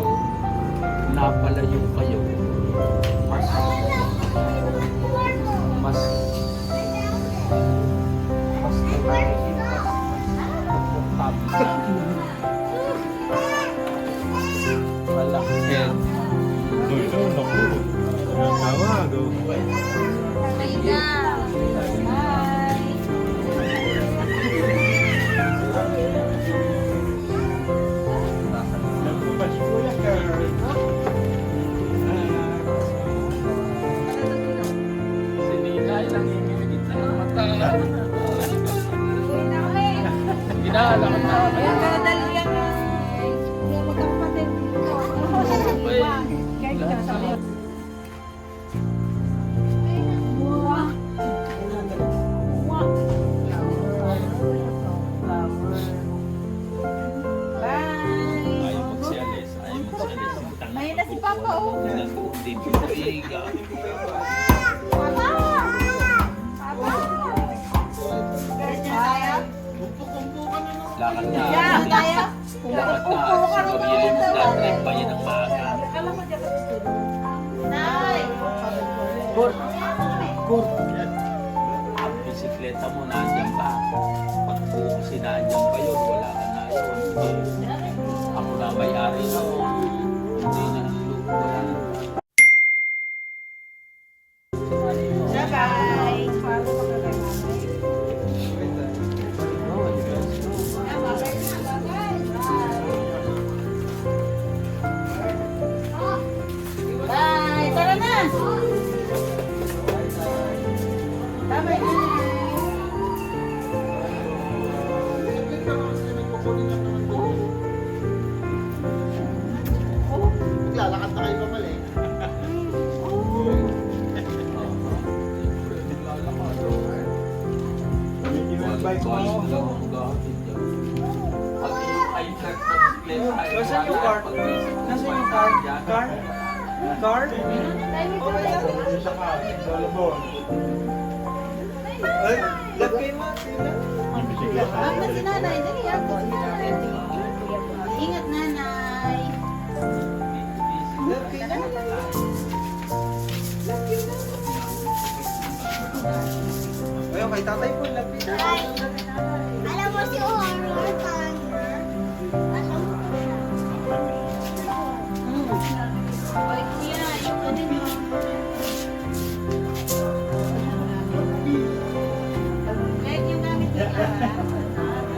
napalayo kayo. Mas malaki. Sininay lang yung na ng mata. Ginaalakad na. Dali yan na. Ayaw magsialis. Ayun na si Papa, oh. Lakad na. Yeah, tayo. Lakad na. Siguro yun yung trip pa yun ang maaga. Nay. Ang bisikleta mo nandiyan pa. Pag kasi nandiyan pa yun, wala ka na yun. Ako na may-ari na o. Hindi na ang lupa. Bye-bye. Bye. Tara na. Bye-bye. Lalakad na kayo pa pala eh. Bike mo. Nasaan yung car? Nasaan yung car? Car? Car? Ay, lagay mo. Ang na si nanay. Dali yan. Ingat nanay. Ayun, kay tatay po, lapit. Alam mo si Horror Timer? Alam mo siya. Balik niya. Yung ano niyo. Balik yung gamit niya.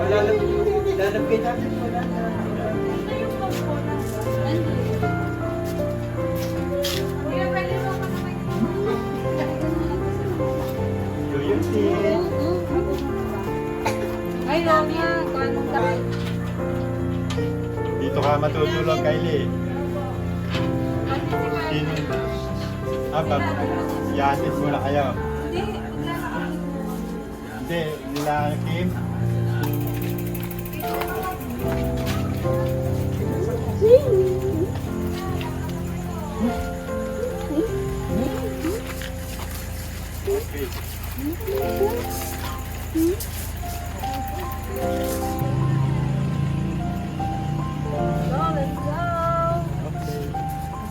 Lalapit natin po na. Ito yung phone na. Nandun. Kuya, pwede mo pa naman. Yun, Dito ka matutulog, Kylie. Sino? Yatis muna kayo. Hindi, nila Kim. Okay. Let's go.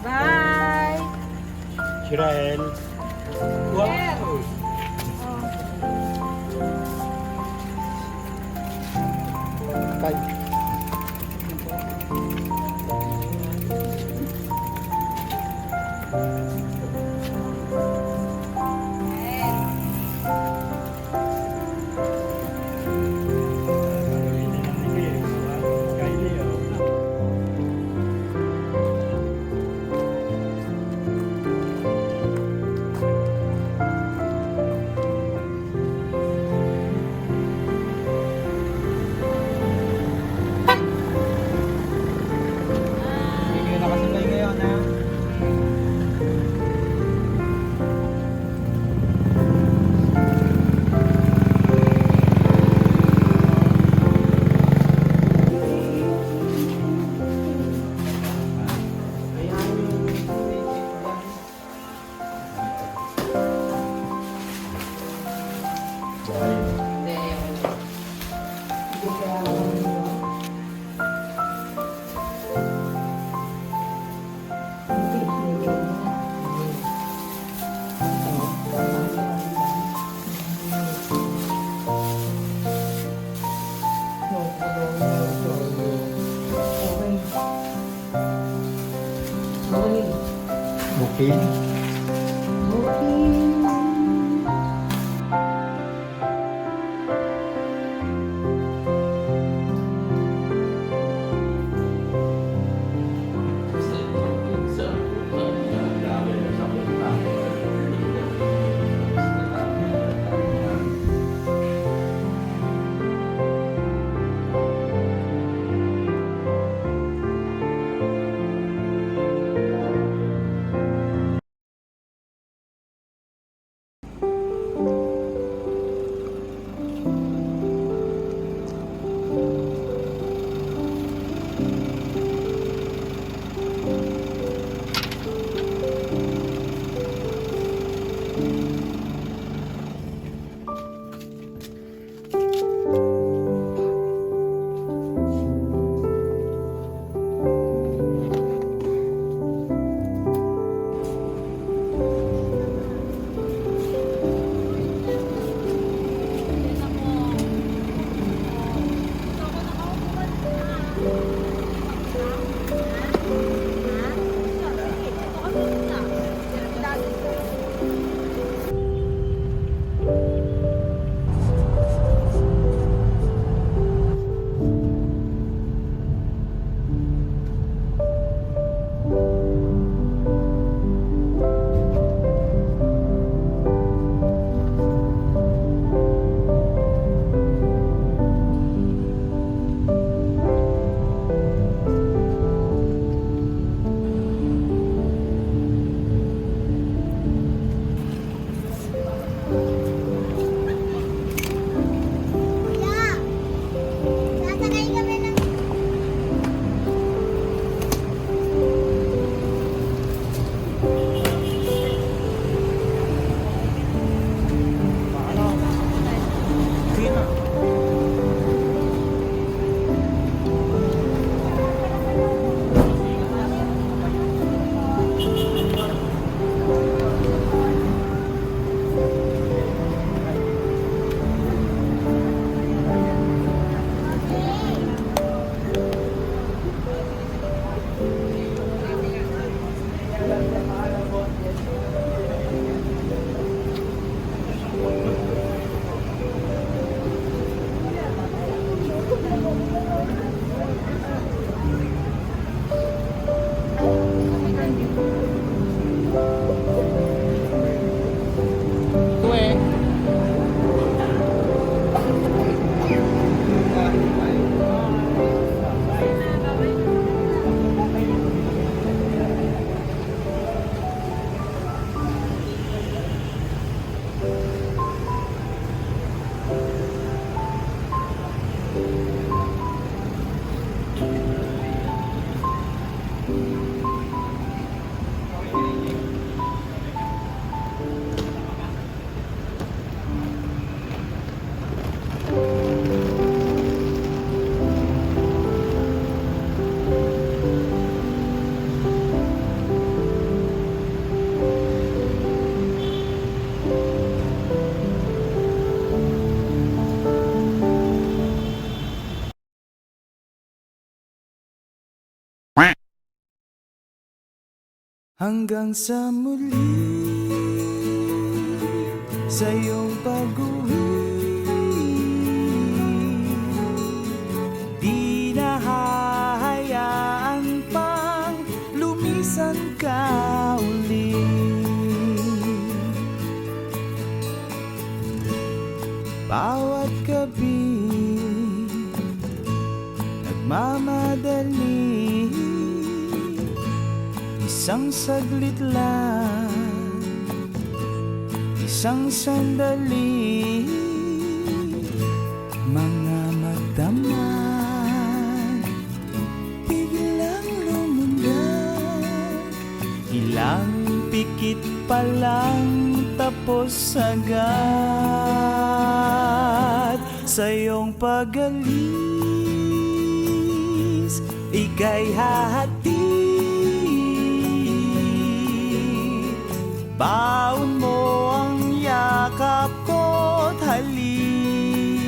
Bye. Shirael. Wow. Bye. Okay. Hanggang sa muli, sa iyong pag-uwi, di na hahayaan pang lumisan ka uli. Bawat gabi, nagmamadali, isang saglit lang, isang sandali, mga magdamag, biglang lumundag, ilang pikit pa lang tapos agad. Sa iyong pag-alis, ika'y hahatid, baon mo ang yakap ko't halik,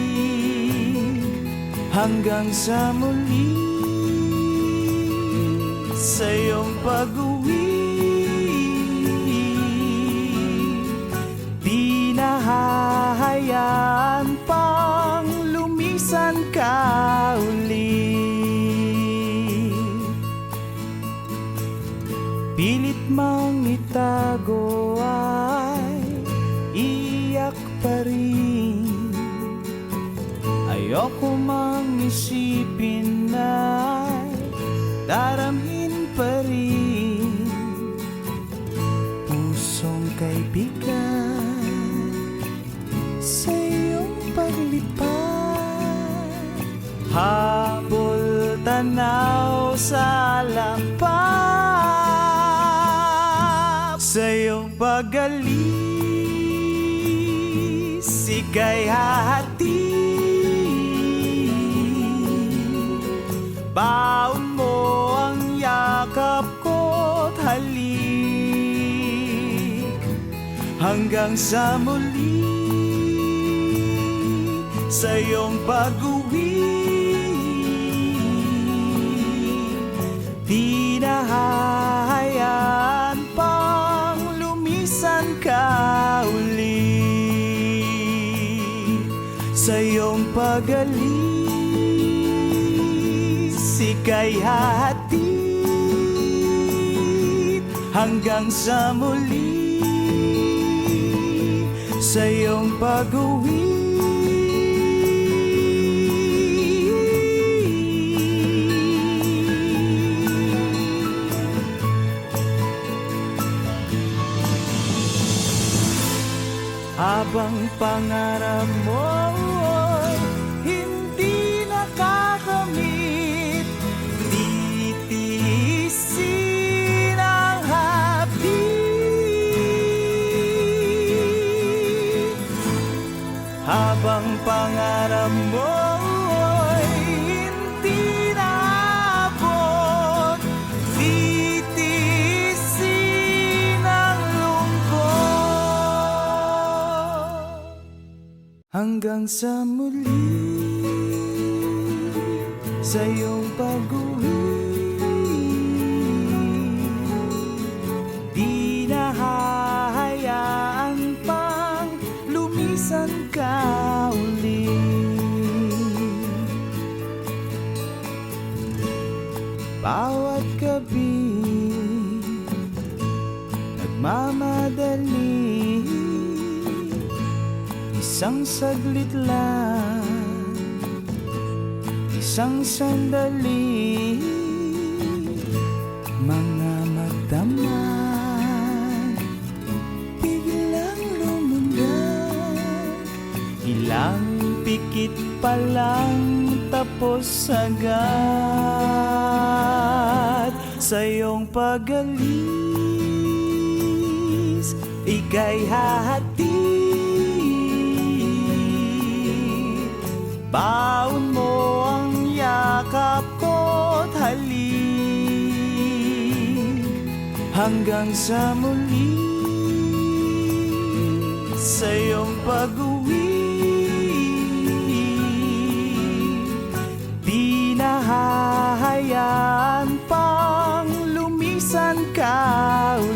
hanggang sa muli, sa iyong pag-uwi, di na hahayaan pang lumisan ka uli. Pilit mang itago ay iyak pa rin, ayoko mang isipin ay daramhin pa rin. Pusong kaibigan, sa iyong paglipad, habol tanaw sa lapap. Sa iyong pag-alis, ika'y hahatid, baon mo ang yakap ko't halik, hanggang sa muli, sa iyong pag-uwi, di na hahayaan pang lumisan ka uli. Sa iyong pag-alis, ika'y hahatid, hanggang sa muli, sa iyong pag-uwi. Habang pangarap mo'y hindi nakakamit, titiisin ang hapdi. Habang pangarap mo'y hindi naabot, titiisin ang lungkot, hanggang sa muli, sa iyong pag-uwi, di na hahayaan pang lumisan ka uli. Bawat gabi, nagmamadali, isang saglit lang, isang sandali, mga magdamag, biglang lumundag, ilang pikit pa lang tapos agad. Sa iyong pag-alis, ika'y hahatid, baon mo ang yakap ko't halik, hanggang sa muli, sa iyong pag-uwi, di na hahayaan pang lumisan ka uli.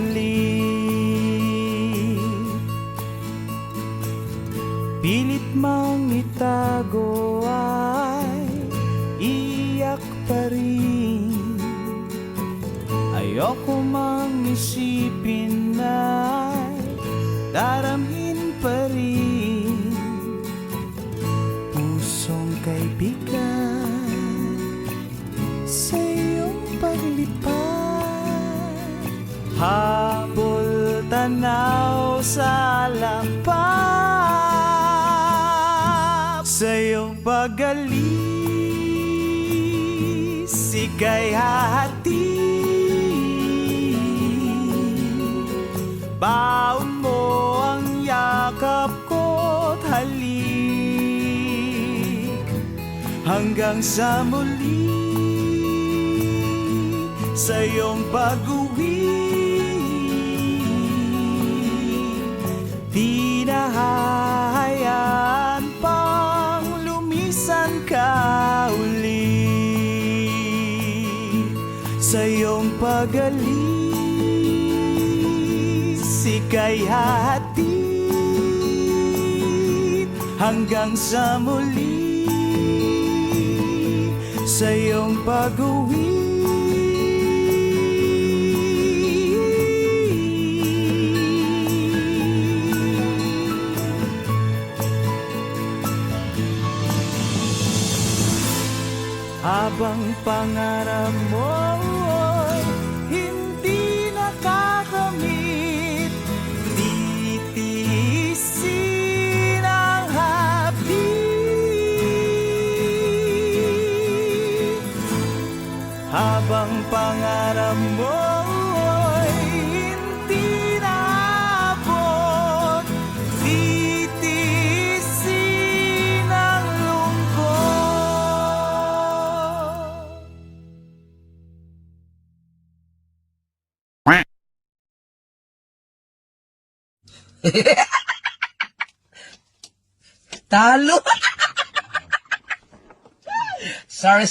Ayoko mang isipin na daramhin pa rin pusong kaibigan sa iyong paglipad. Habol tanaw sa lapap sa iyong pagalis, ika'y hahati. Baon mo ang yakap ko't halik hanggang sa muli sa iyong pag-uwi. Di na hahayaan pang lumisan ka uli sa iyong pag-alis. Ika'y hahatid hanggang sa muli sa iyong pag-uwi. Habang pangarap mo'y hindi nakakamit, titiisin ang hapdi. Habang pangarap mo'y hindi naabot, titiisin ang lungkot. Talo! Sorry.